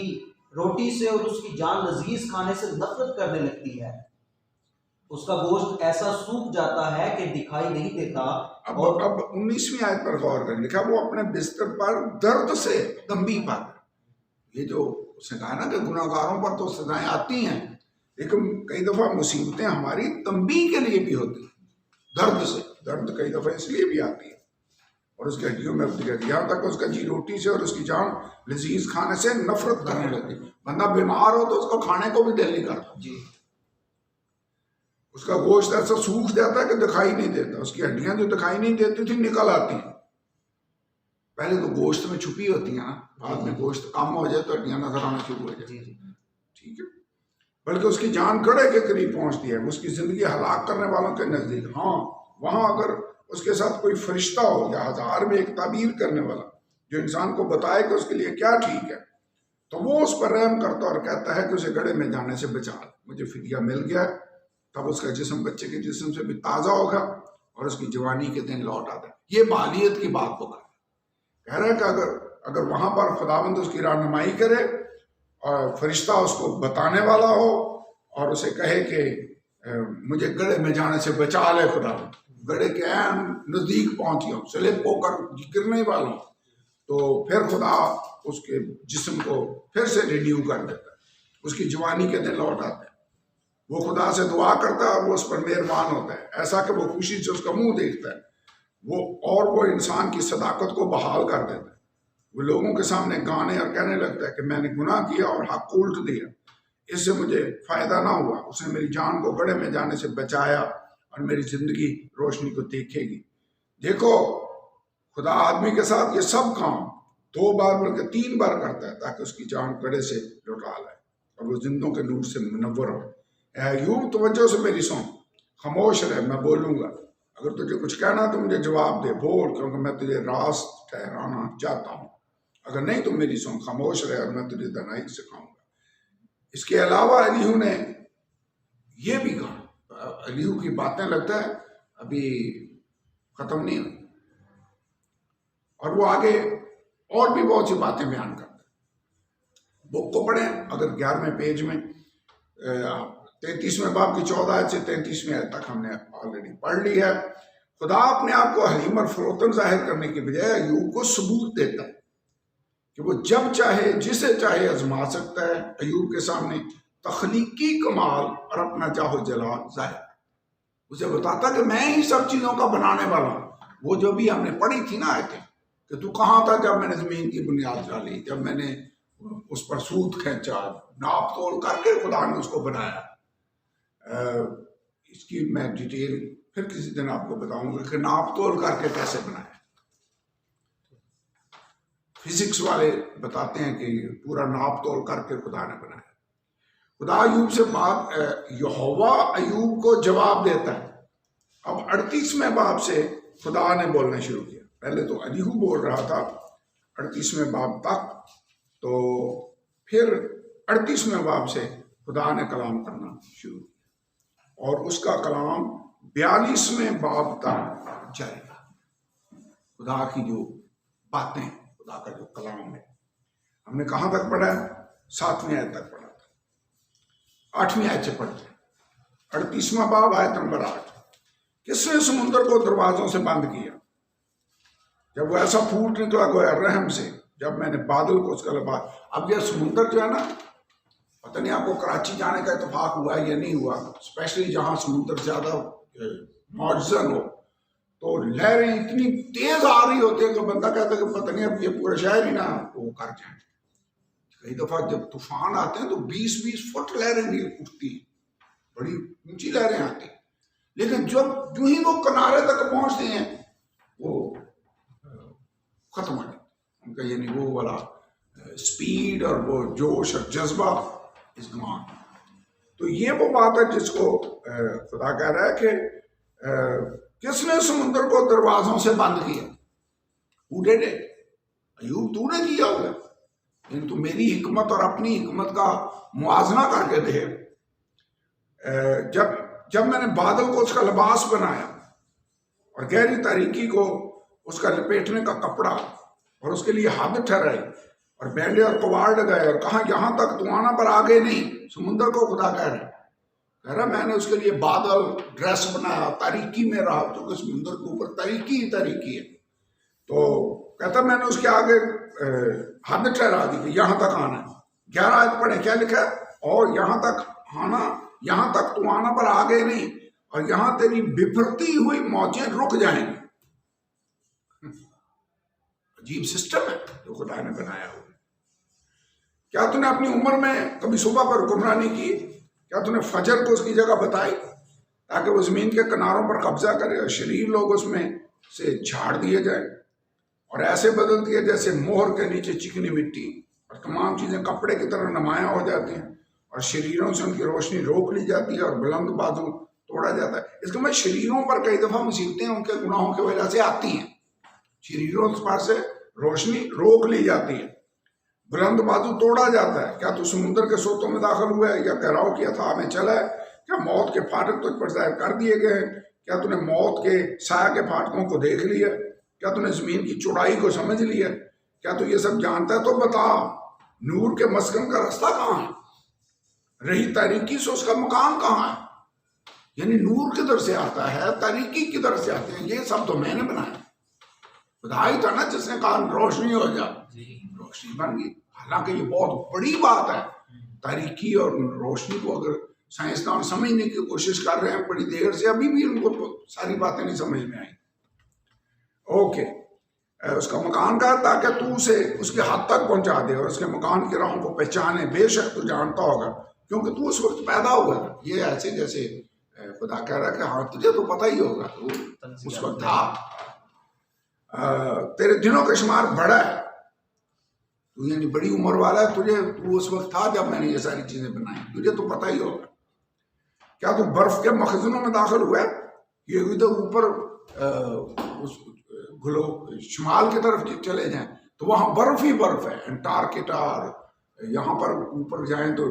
روٹی سے اور اس کی جان لذیذ کھانے سے نفرت کرنے لگتی ہے۔ اس کا گوشت ایسا سوکھ جاتا ہے کہ دکھائی نہیں دیتا۔ اب 19ویں آیت پر غور کریں، لکھا وہ اپنے بستر پر درد سے تنبیہ پاتا ہے۔ یہ جو اس نے کہا نا کہ گناہ گاروں پر تو سزائیں آتی ہیں، لیکن کئی دفعہ مصیبتیں ہماری تنبیہ کے لیے بھی ہوتی ہیں، درد سے۔ درد کئی دفعہ اس لیے بھی آتی ہے اور اس کے ہڈیوں میں یہاں تک اس کا جی روٹی سے اور اس کی جان لذیذ کھانے سے نفرت کرنے لگتی۔ بندہ بیمار ہو تو اس کو کھانے کو بھی دل نہیں کرتا، جی، اس کا گوشت ایسا سوکھ جاتا ہے کہ دکھائی نہیں دیتا، اس کی ہڈیاں جو دکھائی نہیں دیتی تھی نکل آتی ہیں۔ پہلے تو گوشت میں چھپی ہوتی ہیں نا، بعد میں گوشت کم ہو جائے تو ہڈیاں نظر آنا شروع ہو جائے، ٹھیک ہے۔ بلکہ اس کی جان کڑے کے قریب پہنچتی ہے، اس کی زندگی ہلاک کرنے والوں کے نزدیک۔ ہاں، وہاں اگر اس کے ساتھ کوئی فرشتہ ہو یا ہزار میں ایک تعبیر کرنے والا جو انسان کو بتائے کہ اس کے لیے کیا ٹھیک ہے، تو وہ اس پر رحم کرتا اور کہتا ہے کہ اسے گڑھے میں جانے سے بچا، مجھے فدیہ مل گیا، تب اس کا جسم بچے کے جسم سے بھی تازہ ہوگا اور اس کی جوانی کے دن لوٹ آتا ہے۔ یہ بالیت کی بات کو کہہ رہا ہے کہ اگر وہاں پر خداوند اس کی رہنمائی کرے اور فرشتہ اس کو بتانے والا ہو اور اسے کہے کہ مجھے گڑھے میں جانے سے بچا لے خداوند، گڑھے کے عین نزدیک پہنچی ہوں، سلپ ہو کر گرنے والا ہوں، تو پھر خدا اس کے جسم کو پھر سے رینیو کر دیتا ہے، اس کی جوانی کے دن لوٹ آتے ہیں، وہ خدا سے دعا کرتا ہے اور وہ اس پر مہربان ہوتا ہے، ایسا کہ وہ خوشی سے اس کا منہ دیکھتا ہے، وہ انسان کی صداقت کو بحال کر دیتا ہے، وہ لوگوں کے سامنے گانے اور کہنے لگتا ہے کہ میں نے گناہ کیا اور حق کو الٹ دیا، اس سے مجھے فائدہ نہ ہوا، اس نے میری جان کو گڑھے میں جانے سے بچایا اور میری زندگی روشنی کو دیکھے گی۔ دیکھو خدا آدمی کے ساتھ یہ سب کام 2 بار بلکہ 3 بار کرتا ہے تاکہ اس کی جان گڑھے سے لوٹا لائے اور وہ زندوں کے نور سے منور ہو۔ اے ایوب توجہ سے میری سن، خاموش رہ، میں بولوں گا، اگر تجھے کچھ کہنا تو مجھے جواب دے، بول، کیونکہ میں تجھے راست ٹھہرانا چاہتا ہوں، اگر نہیں تو میری سن، خاموش رہ اور میں تجھے دانائی سکھاؤں گا۔ اس کے علاوہ الیہو نے یہ بھی کہا، الیہو کی باتیں لگتا ہے ابھی ختم نہیں ہوئی، اور وہ آگے اور بھی بہت سی باتیں بیان کرتا ہے۔ بک کو پڑھیں، اگر 11ویں پیج میں 33ویں باب کی 14 آیت سے 33ویں آیت تک ہم نے آلریڈی پڑھ لی ہے۔ خدا اپنے آپ کو حلیم اور فروتن ظاہر کرنے کی بجائے ایوب کو ثبوت دیتا ہے کہ وہ جب چاہے جسے چاہے آزما سکتا ہے۔ ایوب کے سامنے تخلیقی کمال اور اپنا جاہ و جلال ظاہر، اسے بتاتا کہ میں ہی سب چیزوں کا بنانے والا ہوں۔ وہ جو بھی ہم نے پڑھی تھی نا آیتیں کہ تو کہاں تھا جب میں نے زمین کی بنیاد ڈالی، جب میں نے اس پر سوت کھینچا، ناپ تول کر کے خدا نے اس کو بنایا۔ اس کی میں ڈیٹیل پھر کسی دن آپ کو بتاؤں گا کہ ناپ تول کر کے کیسے بنایا۔ فزکس والے بتاتے ہیں کہ پورا ناپ تول کر کے خدا نے بنایا۔ خدا ایوب سے یہوہ ایوب کو جواب دیتا ہے۔ اب 38ویں باب سے خدا نے بولنا شروع کیا، پہلے تو الیہو بول رہا تھا 38ویں باب تک، تو پھر 38ویں باب سے خدا نے کلام کرنا شروع کیا اور اس کا کلام 42ویں باب تک جاری رہا۔ خدا کی جو باتیں، خدا کا جو کلام ہے، ہم نے کہاں تک پڑھا ہے؟ 7ویں آیت تک پڑھا تھا۔ 8ویں آیت سے پڑھتے ہیں، 38واں باب آیت نمبر 8۔ کس نے سمندر کو دروازوں سے بند کیا جب وہ ایسا پھوٹ نکلا گویا رحم سے، جب میں نے بادل کو اس کا لباس۔ اب یہ سمندر جو ہے نا، پتہ نہیں آپ کو کراچی جانے کا اتفاق ہوا ہے یا نہیں ہوا، اسپیشلی جہاں سمندر زیادہ معجزن ہو، تو لہریں اتنی تیز آ رہی ہوتی ہیں کہ بندہ کہتا ہے کہ پتہ نہیں اب یہ پورا شہر ہی نہ وہ کر جائیں۔ کئی دفعہ جب طوفان آتے ہیں تو 20-20 فٹ لہریں بھی اٹھتی ہیں، بڑی اونچی لہریں آتی ہیں، لیکن جب جو ہی وہ کنارے تک پہنچتے ہیں وہ ختم ہو جاتے ہیں، ان کا یعنی وہ والا سپیڈ اور وہ جوش اور جذبہ اس گمان۔ تو یہ وہ بات ہے جس کو خدا کہہ رہا ہے کہ کس نے سمندر کو دروازوں سے بند کیا؟ Who did it؟ ایوب تو نے کیا ہوگا، لیکن تو میری حکمت اور اپنی حکمت کا موازنہ کر کے دے۔ جب میں نے بادل کو اس کا لباس بنایا اور گہری تاریکی کو اس کا لپیٹنے کا کپڑا اور اس کے لیے حد ٹھہرائی اور بینڈے اور کواڑ لگائے اور کہاں یہاں تک تو آنا پر آگے نہیں۔ سمندر کو خدا کہہ رہا میں نے اس کے لیے بادل ڈریس بنایا، تاریکی میں رہا، کیونکہ سمندر کے اوپر تاریکی ہی تاریکی ہے، تو کہتا میں نے اس کے آگے حد ٹھہرا دی کہ یہاں تک آنا ہے۔ 11 آیت پڑھیں، کیا لکھا ہے؟ اور یہاں تک آنا، یہاں تک تو آنا پر آگے نہیں، اور یہاں تیری بپھرتی ہوئی موجیں رک جائیں گی۔ عجیب سسٹم ہے جو خدا نے بنایا ہوا۔ کیا تو نے اپنی عمر میں کبھی صبح پر حکمرانی کی؟ کیا تو نے فجر کو اس کی جگہ بتائی تاکہ وہ زمین کے کناروں پر قبضہ کرے اور شریر لوگ اس میں سے جھاڑ دیے جائیں اور ایسے بدل دیے جیسے مہر کے نیچے چکنی مٹی، اور تمام چیزیں کپڑے کی طرح نمایاں ہو جاتی ہیں اور شریروں سے ان کی روشنی روک لی جاتی ہے اور بلند بازو توڑا جاتا ہے۔ اس کا مطلب شریروں پر کئی دفعہ مصیبتیں ان کے گناہوں کی وجہ سے آتی ہیں، شریروں پر سے روشنی روک لی جاتی ہے، بلند بازو توڑا جاتا ہے۔ کیا تو سمندر کے سوتوں میں داخل ہوا ہے یا گہراؤ کی اتھاہ میں چلا ہے؟ کیا موت کے پھاٹک تجھ پر ظاہر کر دیے گئے ہیں؟ کیا تو نے موت کے سایہ کے پھاٹکوں کو دیکھ لیا؟ کیا تو نے زمین کی چوڑائی کو سمجھ لیا؟ کیا تو یہ سب جانتا ہے تو بتا، نور کے مسکن کا رستہ کہاں ہے؟ رہی تاریکی سے اس کا مقام کہاں ہے؟ یعنی نور کدھر سے آتا ہے، تاریکی کدھر سے آتے ہیں؟ یہ سب تو میں نے بنایا۔ خدا ہی تھا نا جس نے کہا روشنی ہو جا، روشنی بن گئی۔ حالانکہ یہ بہت بڑی بات ہے، تاریکی اور روشنی کو اگر سائنسدان سمجھنے کی کوشش کر رہے ہیں بڑی دیر سے، ابھی بھی ان کو ساری باتیں نہیں سمجھ میں آئیں. اوکے، اس کا مکان کا تاکہ تو اسے اس کے حد تک پہنچا دے اور اس کے مکان کی راہوں کو پہچانے. بے شک تو جانتا ہوگا کیونکہ تو اس وقت پیدا ہوا. یہ ایسے جیسے خدا کہہ رہا ہے کہ ہاں تجھے تو پتہ ہی ہوگا، تو اس وقت تھا. تیرے دنوں کا شمار بڑا ہے، تو یعنی بڑی عمر والا ہے. تو اس وقت تھا جب میں نے یہ ساری چیزیں بنائی، تجھے تو پتہ ہی ہوگا. کیا تو برف کے مخزنوں میں داخل ہوا ہے؟ یہ ادھر اوپر شمال کی طرف چلے جائیں تو وہاں برف ہی برف ہے. انٹارکٹا اور یہاں پر اوپر جائیں تو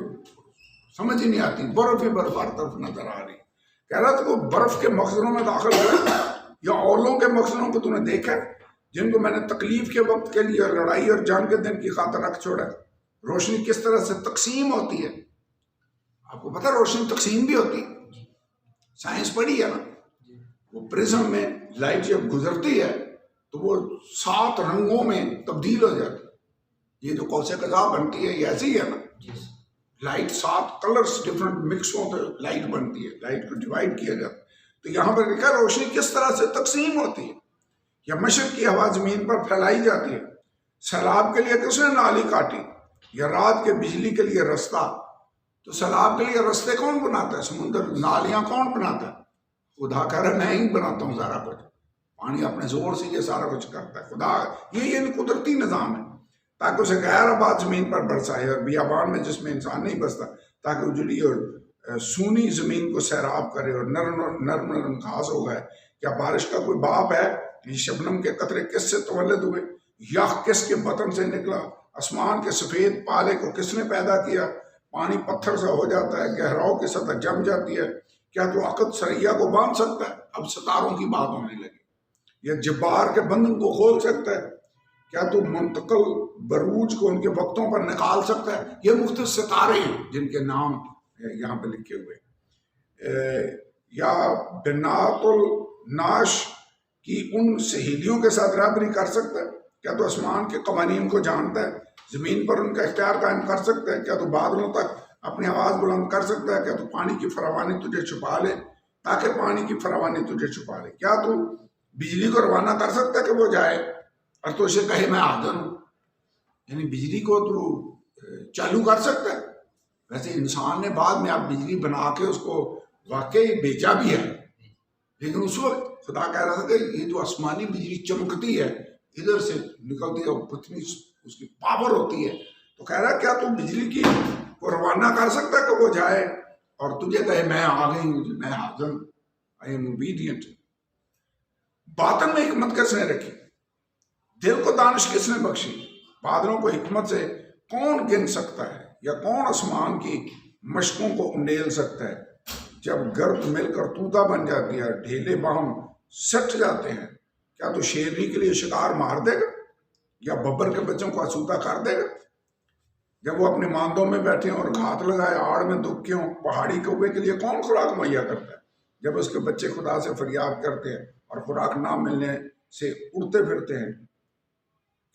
سمجھ ہی نہیں آتی، برف ہی برف ہر طرف نظر آ رہی. کہہ رہا تھا وہ برف کے مخزنوں میں داخل ہوا یا اولوں کے مخزنوں کو تو نے دیکھا جن کو میں نے تکلیف کے وقت کے لیے لڑائی اور جنگ کے دن کی خاطر رکھ چھوڑا. روشنی کس طرح سے تقسیم ہوتی ہے. آپ کو پتہ روشنی تقسیم بھی ہوتی ہے، سائنس پڑھی ہے نا. وہ پرزم میں لائٹ جب گزرتی ہے تو وہ 7 رنگوں میں تبدیل ہو جاتی ہے. یہ جو قوس قزح بنتی ہے یہ ایسی ہی ہے نا. لائٹ 7 کلرز ڈفرنٹ مکس ہوں تو لائٹ بنتی ہے، لائٹ کو ڈیوائڈ کیا جاتا ہے. تو یہاں پر لکھا ہے روشنی کس طرح سے تقسیم ہوتی ہے. یا مشرق کی ہوا زمین پر پھیلائی جاتی ہے. سیلاب کے لیے کس نے نالی کاٹی، یا رات کے بجلی کے لیے رستہ. تو سیلاب کے لیے رستے کون بناتا ہے؟ سمندر. نالیاں کون بناتا ہے؟ خدا کہہ رہا ہے میں ہی بناتا ہوں سارا کچھ. پانی اپنے زور سے یہ سارا کچھ کرتا ہے خدا. یہ قدرتی نظام ہے تاکہ اسے غیر آباد زمین پر برسائے اور بیابان میں جس میں انسان نہیں بستا، تاکہ اجڑی اور سونی زمین کو سیراب کرے اور نرم گھاس ہو گئے. کیا بارش کا کوئی باپ ہے؟ یہ شبنم کے قطرے کس سے تولد ہوئے؟ یخ کس کے بطن سے نکلا؟ آسمان کے سفید پالے کو کس نے پیدا کیا؟ پانی پتھر سے ہو جاتا ہے، گہراؤں کی سطح جم جاتی ہے. کیا تو عقد سریا کو باندھ سکتا ہے؟ اب ستاروں کی بات ہونے لگی. یا جبار کے بندن کو کھول سکتا ہے؟ کیا تو منتقل بروج کو ان کے وقتوں پر نکال سکتا ہے؟ یہ مختلف ستارے ہیں جن کے نام یہاں پہ لکھے ہوئے. یا بنات الناش کی ان سہیلیوں کے ساتھ رہبری کر سکتا ہے؟ کیا تو آسمان کے قوانین کو جانتا ہے؟ زمین پر ان کا اختیار قائم کر سکتا ہے؟ کیا تو بادلوں تک اپنی آواز بلند کر سکتا ہے؟ کیا تو پانی کی فراوانی تجھے چھپا لے تاکہ پانی کی فراوانی تجھے چھپا لے؟ کیا تو بجلی کو روانہ کر سکتا ہے کہ وہ جائے اور تو اسے کہے میں حاضر ہوں؟ یعنی بجلی کو تو چالو کر سکتا ہے. ویسے انسان نے بعد میں اب بجلی بنا کے اس کو واقعی بیچا بھی ہے، لیکن اس وقت خدا کہہ رہا تھا کہ یہ جو آسمانی بجلی چمکتی ہے ادھر سے نکلتی ہے اور کتنی اس کی پاور ہوتی ہے. تو کہہ رہا ہے کیا تو بجلی کی کو روانہ کر سکتا ہے کہ وہ جائے اور تجھے کہے میں آ گئی ہوں، میں حاضر ہوں، آئی ایم اوبیڈینٹ. باطن میں حکمت کس نے رکھی؟ دل کو دانش کس نے بخشی؟ بادلوں کو حکمت سے کون گن سکتا ہے، یا کون آسمان کی مشقوں کو انڈیل سکتا ہے؟ جب گرد مل کر طوطا بن جاتی ہے، ڈھیلے باہم سٹ جاتے ہیں، کیا تو شیرنی کے لیے شکار مار دے گا یا ببر کے بچوں کو آسودہ کر دے گا؟ جب وہ اپنے ماندوں میں بیٹھے اور گھات لگائے آڑ میں دکھ کیوں؟ پہاڑی کوے کے لیے کون خوراک مہیا کرتا ہے جب اس کے بچے خدا سے فریاد کرتے ہیں اور خوراک نہ ملنے سے اڑتے پھرتے ہیں؟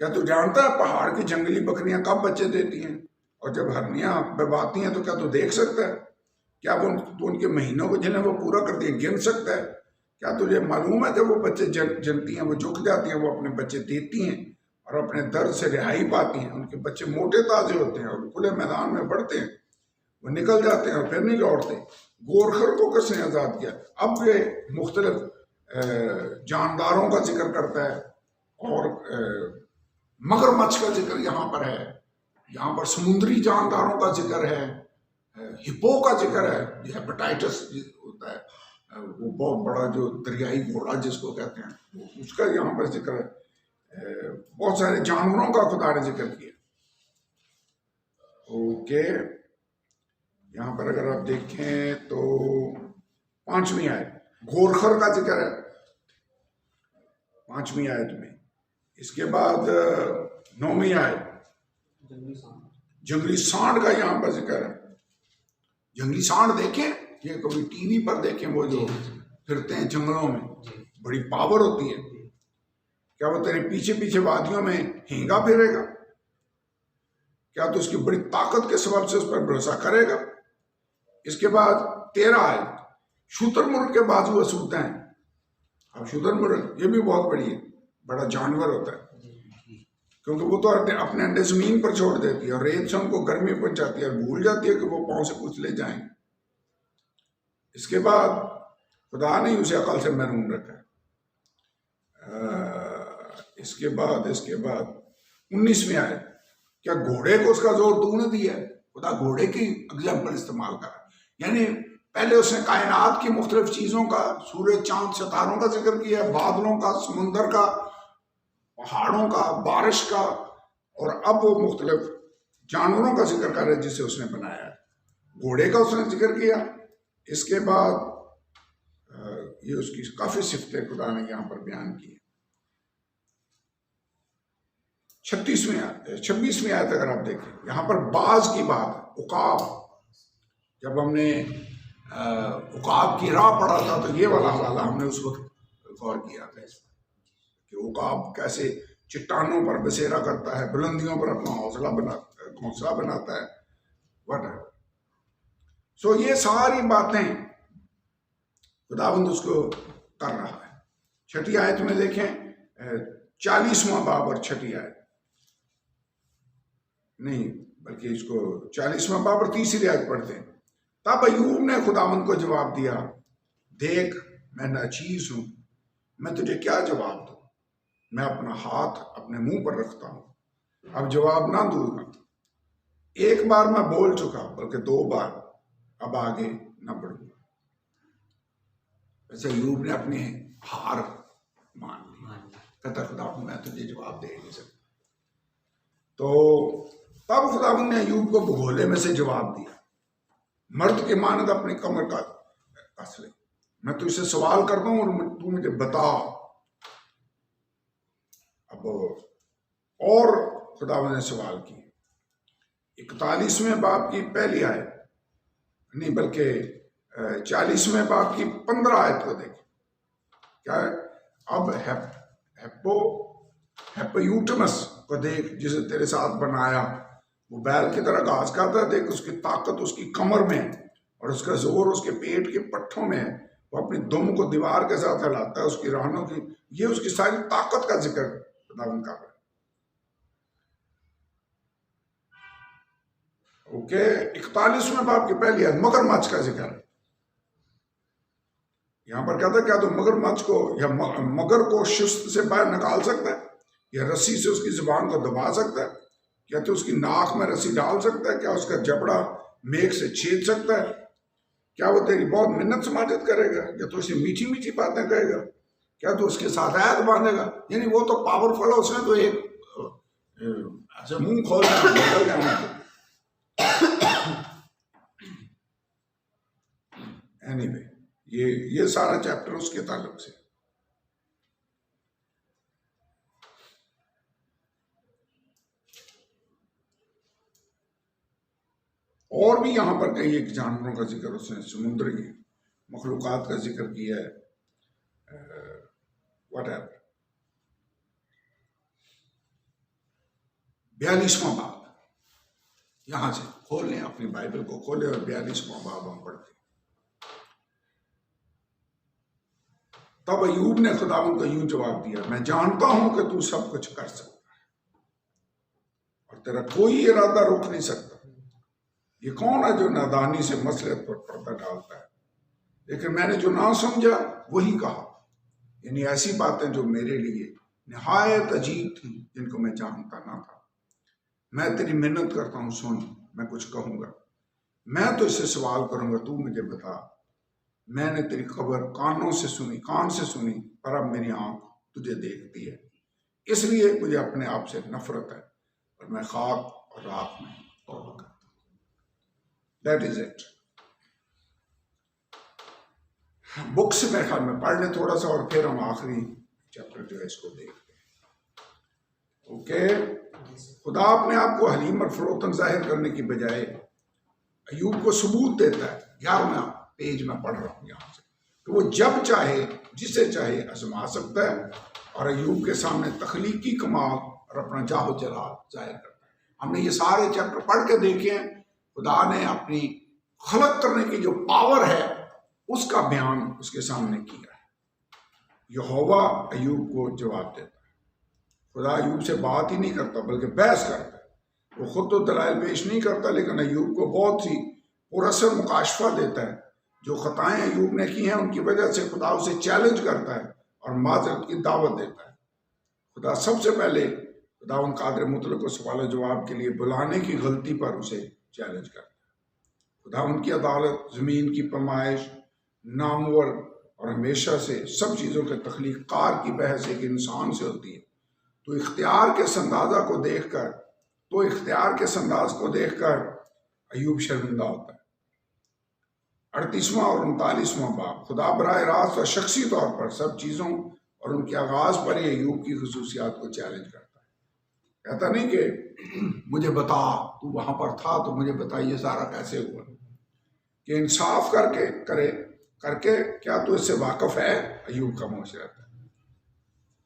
کیا تو جانتا ہے پہاڑ کی جنگلی بکریاں کب بچے دیتی ہیں، اور جب ہرنیاں بباتی ہیں تو کیا تو دیکھ سکتا ہے؟ کیا وہ تو ان کے مہینوں کو جنہیں وہ پورا کر دیں گن سکتا ہے؟ کیا تجھے معلوم ہے جب وہ بچے جنتی ہیں وہ جھک جاتی ہیں، وہ اپنے بچے دیتی ہیں اور اپنے درد سے رہائی پاتی ہیں. ان کے بچے موٹے تازے ہوتے ہیں اور کھلے میدان میں بڑھتے ہیں، وہ نکل جاتے ہیں اور پھر نہیں لوٹتے. گورخر کو کس نے آزاد کیا؟ اب یہ مختلف جانداروں کا ذکر کرتا ہے اور مگرمچھ کا ذکر یہاں پر ہے، یہاں پر سمندری جانداروں کا ذکر ہے، ہپو کا ذکر ہے، یہ ہیپاٹائٹس ہوتا ہے وہ بہت بڑا جو دریائی گھوڑا جس کو کہتے ہیں، اس کا یہاں پر ذکر ہے. بہت سارے جانوروں کا خدا نے ذکر کیا. اوکے، یہاں پر اگر آپ دیکھیں تو 5ویں آیت گورخر کا ذکر ہے 5ویں آیت میں. اس کے بعد 9ویں آیت جنگلی سانڈ کا یہاں پر ذکر ہے. جنگلی سانڈ دیکھیں، یہ کبھی ٹی وی پر دیکھیں، وہ جو پھرتے ہیں جنگلوں میں، بڑی پاور ہوتی ہے. کیا وہ تیرے پیچھے پیچھے وادیوں میں ہینگا پھیرے گا؟ کیا تو اس کی بڑی طاقت کے سبب سے اس پر بھروسہ کرے گا؟ اس کے بعد 13 آیت، شتر مرغ کے بازو اسودہ ہیں. اب شتر مرغ یہ بھی بہت بڑا جانور ہوتا ہے، کیونکہ وہ تو اپنے انڈے زمین پر چھوڑ دیتی ہے اور ریت سے ان کو گرمی پہنچاتی ہے اور بھول جاتی ہے کہ وہ پاؤں سے کچھ لے جائیں. اس کے بعد خدا نے اسے عقل سے محروم رکھا ہے. اس کے بعد 19ویں آیت، کیا گھوڑے کو اس کا زور تو نے دیا ہے؟ خدا گھوڑے کی اگزامپل استعمال کر رہا ہے. یعنی پہلے اس نے کائنات کی مختلف چیزوں کا، سورج چاند ستاروں کا ذکر کیا، بادلوں کا، سمندر کا، پہاڑوں کا، بارش کا، اور اب وہ مختلف جانوروں کا ذکر کر رہے ہیں جسے اس نے بنایا ہے. گھوڑے کا اس نے ذکر کیا. اس کے بعد یہ اس کی کافی صفتیں خدا نے یہاں پر بیان کی. 26ویں آیت اگر آپ دیکھیں، یہاں پر باز کی بات ہے، عقاب. جب ہم نے عقاب کی راہ پڑھا تھا تو یہ والا حوالہ ہم نے اس وقت غور کیا تھا کہ عقاب کیسے چٹانوں پر بسیرا کرتا ہے، بلندیوں پر اپنا گھونسلہ بناتا ہے. وٹ ہے سو یہ ساری باتیں خداوند اس کو کر رہا ہے. 6 آیت میں دیکھیں، 40واں باب اور 6 آیت نہیں بلکہ اس کو 40واں باب اور 3 آیت پڑھتے ہیں. تب ایوب نے خداوند کو جواب دیا، دیکھ میں ناچیز ہوں، میں تجھے کیا جواب دوں؟ میں اپنا ہاتھ اپنے منہ پر رکھتا ہوں، اب جواب نہ دوں گا. ایک بار میں بول چکا، بلکہ 2 بار، اب آگے نہ بڑھوں گا. ویسے ایوب نے اپنی ہار مان لی، کہتا خدا میں تجھے جواب دے نہیں سکتا. تو تب خداوند نے ایوب کو بگھولے میں سے جواب دیا، مرد کے مانند اپنی کمر کا کس لے، میں تجھ سے سوال کرتا ہوں اور تو مجھے بتا. اب اور خداوند نے سوال کی. 41ویں باب کی پہلی آیت نہیں بلکہ 40ویں باب کی 15 آیت کو دیکھیں. کیا ہے؟ اب ہیپیوٹمس کو دیکھ جسے تیرے ساتھ بنایا، وہ بیل کی طرح گھاس کھاتا ہے. دیکھ اس کی طاقت اس کی کمر میں اور اس کا زور اس کے پیٹ کے پٹھوں میں. وہ اپنی دم کو دیوار کے ساتھ ہلاتا ہے، اس کی رانوں کی، یہ اس کی ساری طاقت کا ذکر خداوند کر رہا ہے. اوکے 41ویں باب کی پہلی آیت مگر مچھ کا ذکر ہے. یہاں پر کہتا ہے کیا تو مگر مچھ کو یا مگر کو شست سے باہر نکال سکتا ہے، یا رسی سے اس کی زبان کو دبا سکتا ہے؟ کیا تو اس کی ناک میں رسی ڈال سکتا ہے؟ کیا اس کا جبڑا میخ سے چھید سکتا ہے؟ کیا وہ تیری بہت منت سماجت کرے گا، یا تو اسے میٹھی میٹھی باتیں کہے گا؟ کیا تو اس کے ساتھ عہد باندھے گا؟ یعنی وہ تو پاورفل ہے، اس نے تو ایک ایسے منہ کھول جانا. Anyway, یہ سارا چیپٹر اس کے تعلق سے. اور بھی یہاں پر کئی ایک جانوروں کا ذکر اس نے، سمندر کی مخلوقات کا ذکر کیا ہے. واٹ ایور 42واں باب، یہاں سے کھول لیں اپنی بائبل کو، کھولیں اور 42واں باب ہم پڑھتے ہیں. تب ایوب نے خداوند کو یوں جواب دیا، میں جانتا ہوں کہ تو سب کچھ کر سکتا ہے اور تیرا کوئی ارادہ روک نہیں سکتا. یہ کون ہے جو نادانی سے مصلحت پر پردہ ڈالتا ہے؟ لیکن میں نے جو نہ سمجھا وہی کہا، یعنی ایسی باتیں جو میرے لیے نہایت عجیب تھیں، جن کو میں جانتا نہ تھا. میں تیری محنت کرتا ہوں، سن، میں کچھ کہوں گا. میں تو اس سے سوال کروں گا، تو مجھے بتا. میں نے تیری خبر کان سے سنی، پر اب میری آنکھ تجھے دیکھتی ہے. اس لیے مجھے اپنے آپ سے نفرت ہے اور میں خاک اور راکھ میں توبہ کرتا ہوں. That is it. بک سے میرے خیال میں پڑھ لیں تھوڑا سا اور پھر ہم آخری چیپٹر جو ہے اس کو دیکھتے ہیں. اوکے خدا اپنے آپ کو حلیم اور فروتن ظاہر کرنے کی بجائے ایوب کو ثبوت دیتا ہے. 11واں پیج میں پڑھ رہا ہوں یہاں سے کہ وہ جب چاہے جسے چاہے آزما سکتا ہے اور ایوب کے سامنے تخلیقی کمال اور اپنا جاہ و جلال ظاہر کرتا ہے. ہم نے یہ سارے چیپٹر پڑھ کے دیکھے ہیں. خدا نے اپنی خلق کرنے کی جو پاور ہے اس کا بیان اس کے سامنے کیا ہے. یہوہ ایوب کو جواب دیتا ہے. خدا ایوب سے بات ہی نہیں کرتا بلکہ بحث کرتا ہے. وہ خود تو دلائل پیش نہیں کرتا لیکن ایوب کو بہت سی پراثر مکاشفہ دیتا ہے. جو خطائیں ایوب نے کی ہیں ان کی وجہ سے خدا اسے چیلنج کرتا ہے اور معذرت کی دعوت دیتا ہے. خدا سب سے پہلے خداوند قادر مطلق کو سوال و جواب کے لیے بلانے کی غلطی پر اسے چیلنج کرتا ہے. خداوند کی عدالت زمین کی پیمائش نامور اور ہمیشہ سے سب چیزوں کے تخلیق کار کی بحث ایک انسان سے ہوتی ہے. تو اختیار کے انداز کو دیکھ کر ایوب شرمندہ ہوتا ہے. 38واں اور 39واں باب. خدا براہ راست اور شخصی طور پر سب چیزوں اور ان کے آغاز پر ہی ایوب کی خصوصیات کو چیلنج کرتا ہے. کہتا نہیں کہ مجھے بتا، تو وہاں پر تھا تو مجھے بتا یہ سارا کیسے ہوا. کہ انصاف کر کے کیا تو اس سے واقف ہے؟ ایوب خاموش رہتا ہے.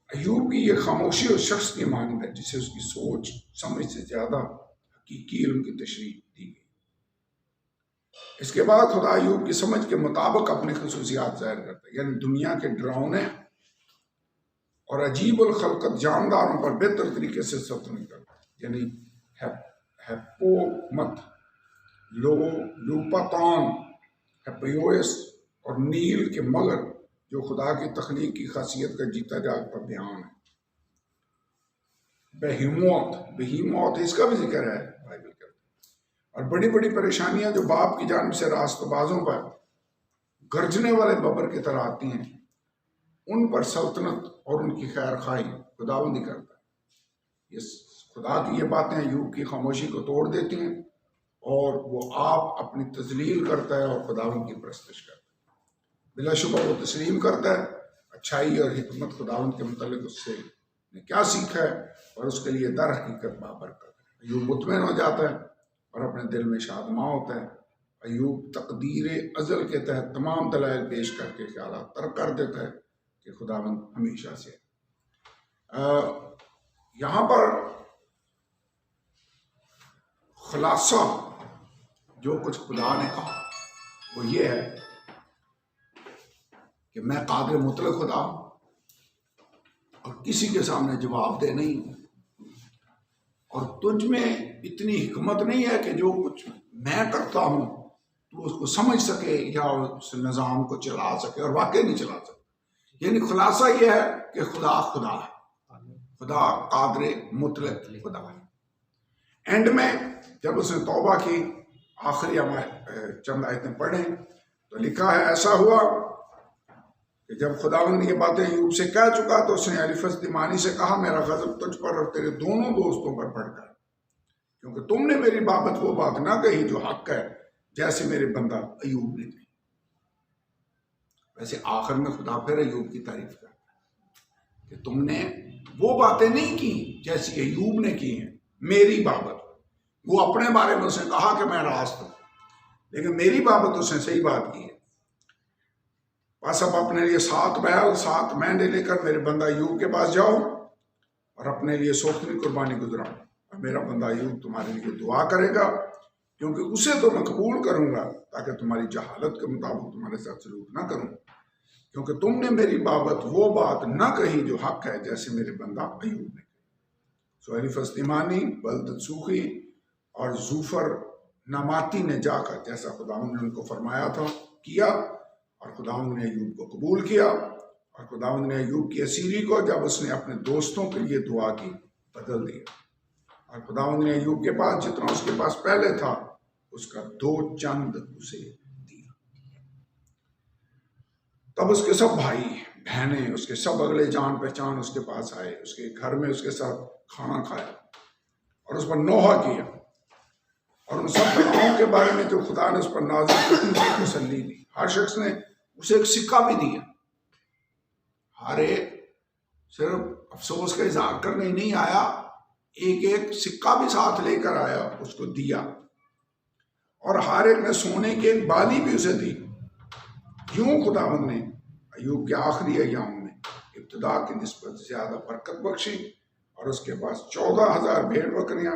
ایوب کی یہ خاموشی اس شخص کی مانند ہے جسے اس کی سوچ سمجھ سے زیادہ حقیقی علم کی تشریح دی گئی. اس کے بعد خدا ایوب کی سمجھ کے مطابق اپنی خصوصیات ظاہر کرتا ہے. یعنی دنیا کے ڈراؤنے اور عجیب الخلقت جانداروں پر بہتر طریقے سے سلطنت کرتا ہے. یعنی ہیپومت، لوپاتان، ہیپیوس اور نیل کے مگر جو خدا کی تخلیق کی خاصیت کا جیتا جاگتا بیان ہے. بہیموت اس کا بھی ذکر ہے بائبل کے. اور بڑی بڑی پریشانیاں جو باپ کی جانب سے راست بازوں پر گرجنے والے ببر کی طرح آتی ہیں ان پر سلطنت اور ان کی خیر خواہی خداوند ہی کرتا ہے. خدا کی یہ باتیں ایوب کی خاموشی کو توڑ دیتی ہیں اور وہ آپ اپنی تذلیل کرتا ہے اور خداوند کی پرستش کرتا ہے. بلا شبہ وہ تسلیم کرتا ہے اچھائی اور حکمت خداوند کے متعلق اس سے نے کیا سیکھا ہے اور اس کے لیے در حقیقت بابرکت ہے. ایوب مطمئن ہو جاتا ہے اور اپنے دل میں شادماں ہوتا ہے. ایوب تقدیر ازل کے تحت تمام دلائل پیش کر کے خیالات ترک کر دیتا ہے کہ خداوند ہمیشہ سے. یہاں پر خلاصہ جو کچھ خدا نے کہا وہ یہ ہے کہ میں قادر مطلق خدا ہوں اور کسی کے سامنے جواب دہ نہیں ہوں، اور تجھ میں اتنی حکمت نہیں ہے کہ جو کچھ میں کرتا ہوں تو اس کو سمجھ سکے یا اس نظام کو چلا سکے، اور واقعی نہیں چلا سکے. یعنی خلاصہ یہ ہے کہ خدا ہے، خدا قادر مطلق خدا ہے. اینڈ میں جب اس نے توبہ کی آخری چند آیتیں پڑھیں تو لکھا ہے ایسا ہوا کہ جب خداوند نے یہ باتیں ایوب سے کہہ چکا تو اس نے الیفز تیمانی سے کہا میرا غضب تجھ پر اور تیرے دونوں دوستوں پر بڑھ کر، کیونکہ تم نے میری بابت وہ بات نہ کہی جو حق ہے جیسے میرے بندہ ایوب نے کہی. ویسے آخر میں خدا پھر ایوب کی تعریف کرتا ہے کہ تم نے وہ باتیں نہیں کی جیسی ایوب نے کی ہیں میری بابت. وہ اپنے بارے میں اس نے کہا کہ میں راست ہوں، لیکن میری بابت اس نے صحیح بات کی ہے. بس اب اپنے لیے 7 بیل 7 مینڈے لے کر میرے بندہ ایوب کے پاس جاؤ اور اپنے لیے سوختری قربانی گزراؤ، اور میرا بندہ ایوب تمہارے لیے دعا کرے گا کیونکہ اسے تو میں قبول کروں گا تاکہ تمہاری جہالت کے مطابق تمہارے ساتھ سلوک نہ کروں، کیونکہ تم نے میری بابت وہ بات نہ کہی جو حق ہے جیسے میرے بندہ ایوب نے. سو الیفز تیمانی، بلدد سوخی اور زوفر ناماتی نے جا کر جیسا خداوند نے ان کو فرمایا تھا کیا، اور خداوند نے ایوب کو قبول کیا. اور خداوند نے ایوب کی اسیری کو جب اس نے اپنے دوستوں کے لیے دعا کی بدل دیا، اور خداوند نے ایوب کے پاس جتنا اس کے پاس پہلے تھا اس کا 2 چند اسے دیا. تب اس کے سب بھائی بہنیں، اس کے سب اگلے جان پہچان اس کے پاس آئے، اس کے گھر میں اس کے ساتھ کھانا کھایا اور اس پر نوحہ کیا، اور ان سب بلاؤں کے بارے میں جو خدا نے اس پر نازل کی اس کی تسلی دی. ہر شخص نے اسے ایک سکہ بھی دیا. ہر ایک صرف افسوس کا اظہار کرنے نہیں آیا، ایک سکہ بھی ساتھ لے کر آیا، اس کو دیا، اور ہر ایک نے سونے کی ایک بالی بھی اسے دی. یوں خداوند نے ایوب کے آخری ایام میں ابتدا کی نسبت زیادہ برکت بخشی، اور اس کے پاس 14,000 بھیڑ بکریاں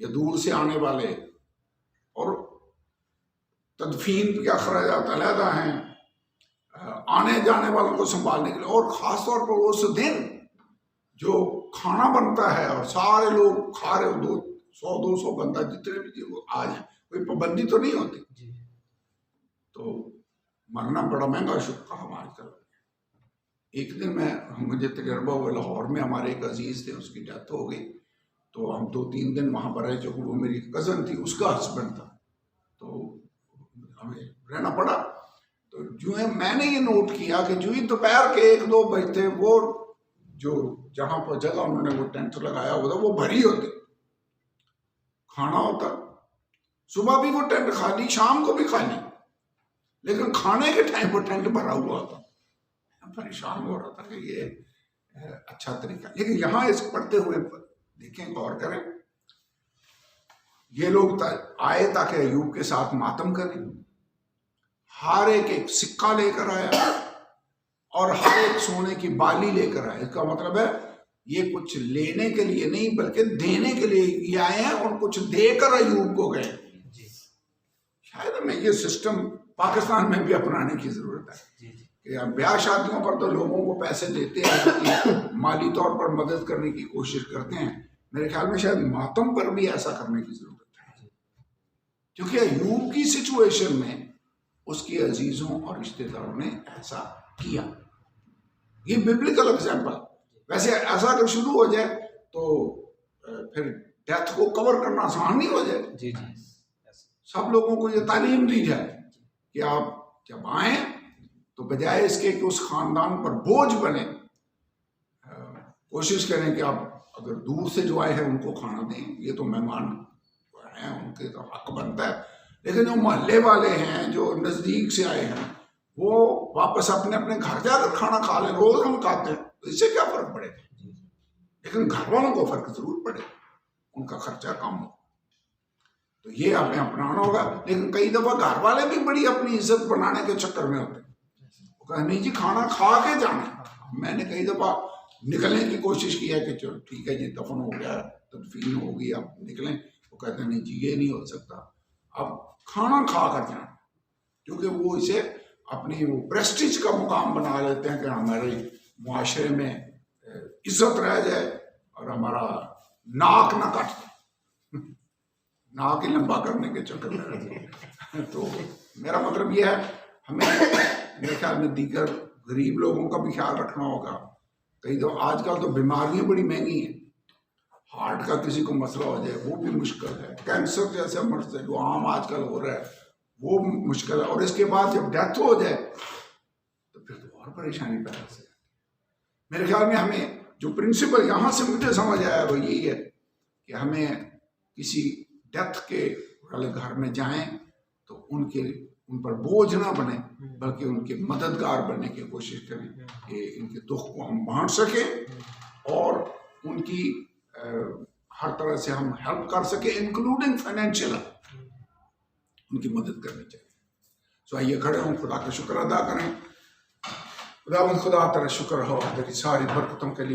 یا دور سے آنے والے، اور تدفین کے اخراجات علیحدہ ہیں، آنے جانے والوں کو سنبھالنے کے لیے، اور خاص طور پر اس دن جو کھانا بنتا ہے اور سارے لوگ کھا رہے ہو، 100-200 بندہ جتنے بھی وہ آ جائیں، کوئی پابندی تو نہیں ہوتی. تو مرنا بڑا مہنگا کام آج کل. ایک دن مجھے تجربہ ہوا، لاہور میں ہمارے ایک عزیز تھے، اس کی ڈیتھ ہو گئی، تو ہم 2-3 دن وہاں پر رہے، چونکہ وہ میری کزن تھی، اس کا ہسبینڈ تھا، تو ہمیں رہنا پڑا. تو جو ہے میں نے یہ نوٹ کیا کہ جو ہی دوپہر کے 1-2 بجتے، وہ جو جہاں پر جگہ انہوں نے وہ ٹینٹ لگایا ہوا تھا وہ بھری ہوتی، کھانا ہوتا، صبح بھی وہ ٹینٹ خالی، شام کو بھی خالی، لیکن کھانے کے ٹائم وہ ٹینٹ بھرا ہوا تھا. پریشان ہو رہا تھا کہ یہ اچھا طریقہ. لیکن یہاں اس پڑھتے ہوئے دیکھیں، غور کریں، یہ لوگ آئے تاکہ ایوب کے ساتھ ماتم کریں. ہر ایک سکہ لے کر آیا اور ہر ایک سونے کی بالی لے کر آیا. اس کا مطلب ہے یہ کچھ لینے کے لیے نہیں بلکہ دینے کے لیے یہ آئے ہیں، اور کچھ دے کر ایوب کو گئے. شاید ہمیں یہ سسٹم پاکستان میں بھی اپنانے کی ضرورت ہے کہ ہم بیاہ شادیوں پر تو لوگوں کو پیسے دیتے ہیں، مالی طور پر مدد کرنے کی کوشش کرتے ہیں. میرے خیال میں شاید ماتم پر بھی ایسا کرنے کی ضرورت ہے، کیونکہ ایوب کی سچویشن میں اس کے عزیزوں اور رشتہ داروں نے ایسا کیا. یہ ببلیکل ایگزامپل. ویسے ایسا اگر شروع ہو جائے تو پھر ڈیتھ کو کور کرنا آسان نہیں ہو جائے. سب لوگوں کو یہ تعلیم دی جائے کہ آپ جب آئیں تو بجائے اس کے کہ اس خاندان پر بوجھ بنے، کوشش کریں کہ آپ اگر دور سے جو آئے ہیں ان کو کھانا دیں. یہ تو مہمان ہیں، ان کے تو حق بنتا ہے. لیکن جو محلے والے ہیں، جو نزدیک سے آئے ہیں، وہ واپس اپنے اپنے گھر جا کر کھانا کھا لیں. روز ہم کھاتے ہیں، اس سے کیا فرق پڑے گا؟ لیکن گھر والوں کو فرق ضرور پڑے، ان کا خرچہ کم ہو. تو یہ ہمیں اپنانا ہوگا. لیکن کئی دفعہ گھر والے بھی بڑی اپنی عزت بنانے کے چکر میں ہوتے ہیں. وہ کہا نہیں جی کھانا کھا کے جانا. میں نے کئی دفعہ نکلنے کی کوشش کی ہے کہ چلو ٹھیک ہے جی، دفن ہو گیا، تدفین ہو گئی، اب نکلیں. وہ کہتے ہیں نہیں جی یہ نہیں ہو سکتا، اب کھانا کھا کر جانا. کیونکہ وہ اسے اپنی وہ پریسٹیج کا مقام بنا لیتے ہیں کہ ہمارے معاشرے میں عزت رہ جائے اور ہمارا ناک نہ کٹ جائے، ناک ہی لمبا کرنے کے چکر میں رہ جائے. تو میرا مطلب یہ ہے، ہمیں میرے خیال میں دیگر غریب لوگوں کا بھی خیال رکھنا ہوگا. کئی دو آج کل تو بیماریاں بڑی مہنگی ہیں، ہارٹ کا کسی کو مسئلہ ہو جائے وہ بھی مشکل ہے، کینسر جیسے مرض جو عام آج کل ہو رہا ہے وہ مشکل ہے، اور اس کے بعد جب ڈیتھ ہو جائے تو پھر تو اور پریشانی پیدا سے. میرے خیال میں ہمیں جو پرنسپل یہاں سے مجھے سمجھ آیا وہ یہی ہے کہ ہمیں کسی ڈیتھ کے والے گھر میں جائیں تو ان پر بوجھ نہ بنے بلکہ ان کے مددگار بننے کی کوشش کریں کہ ان کے دکھ کو ہم بانٹ سکیں اور ان کی ہر طرح سے ہم ہیلپ کر سکیں، انکلوڈنگ فائنینشیل ان کی مدد کرنی چاہیے. سو آئیے کھڑے ہوں، خدا کا شکر ادا کریں. خدا تیرا شکر ہو تیری ساری برکتوں کے لیے.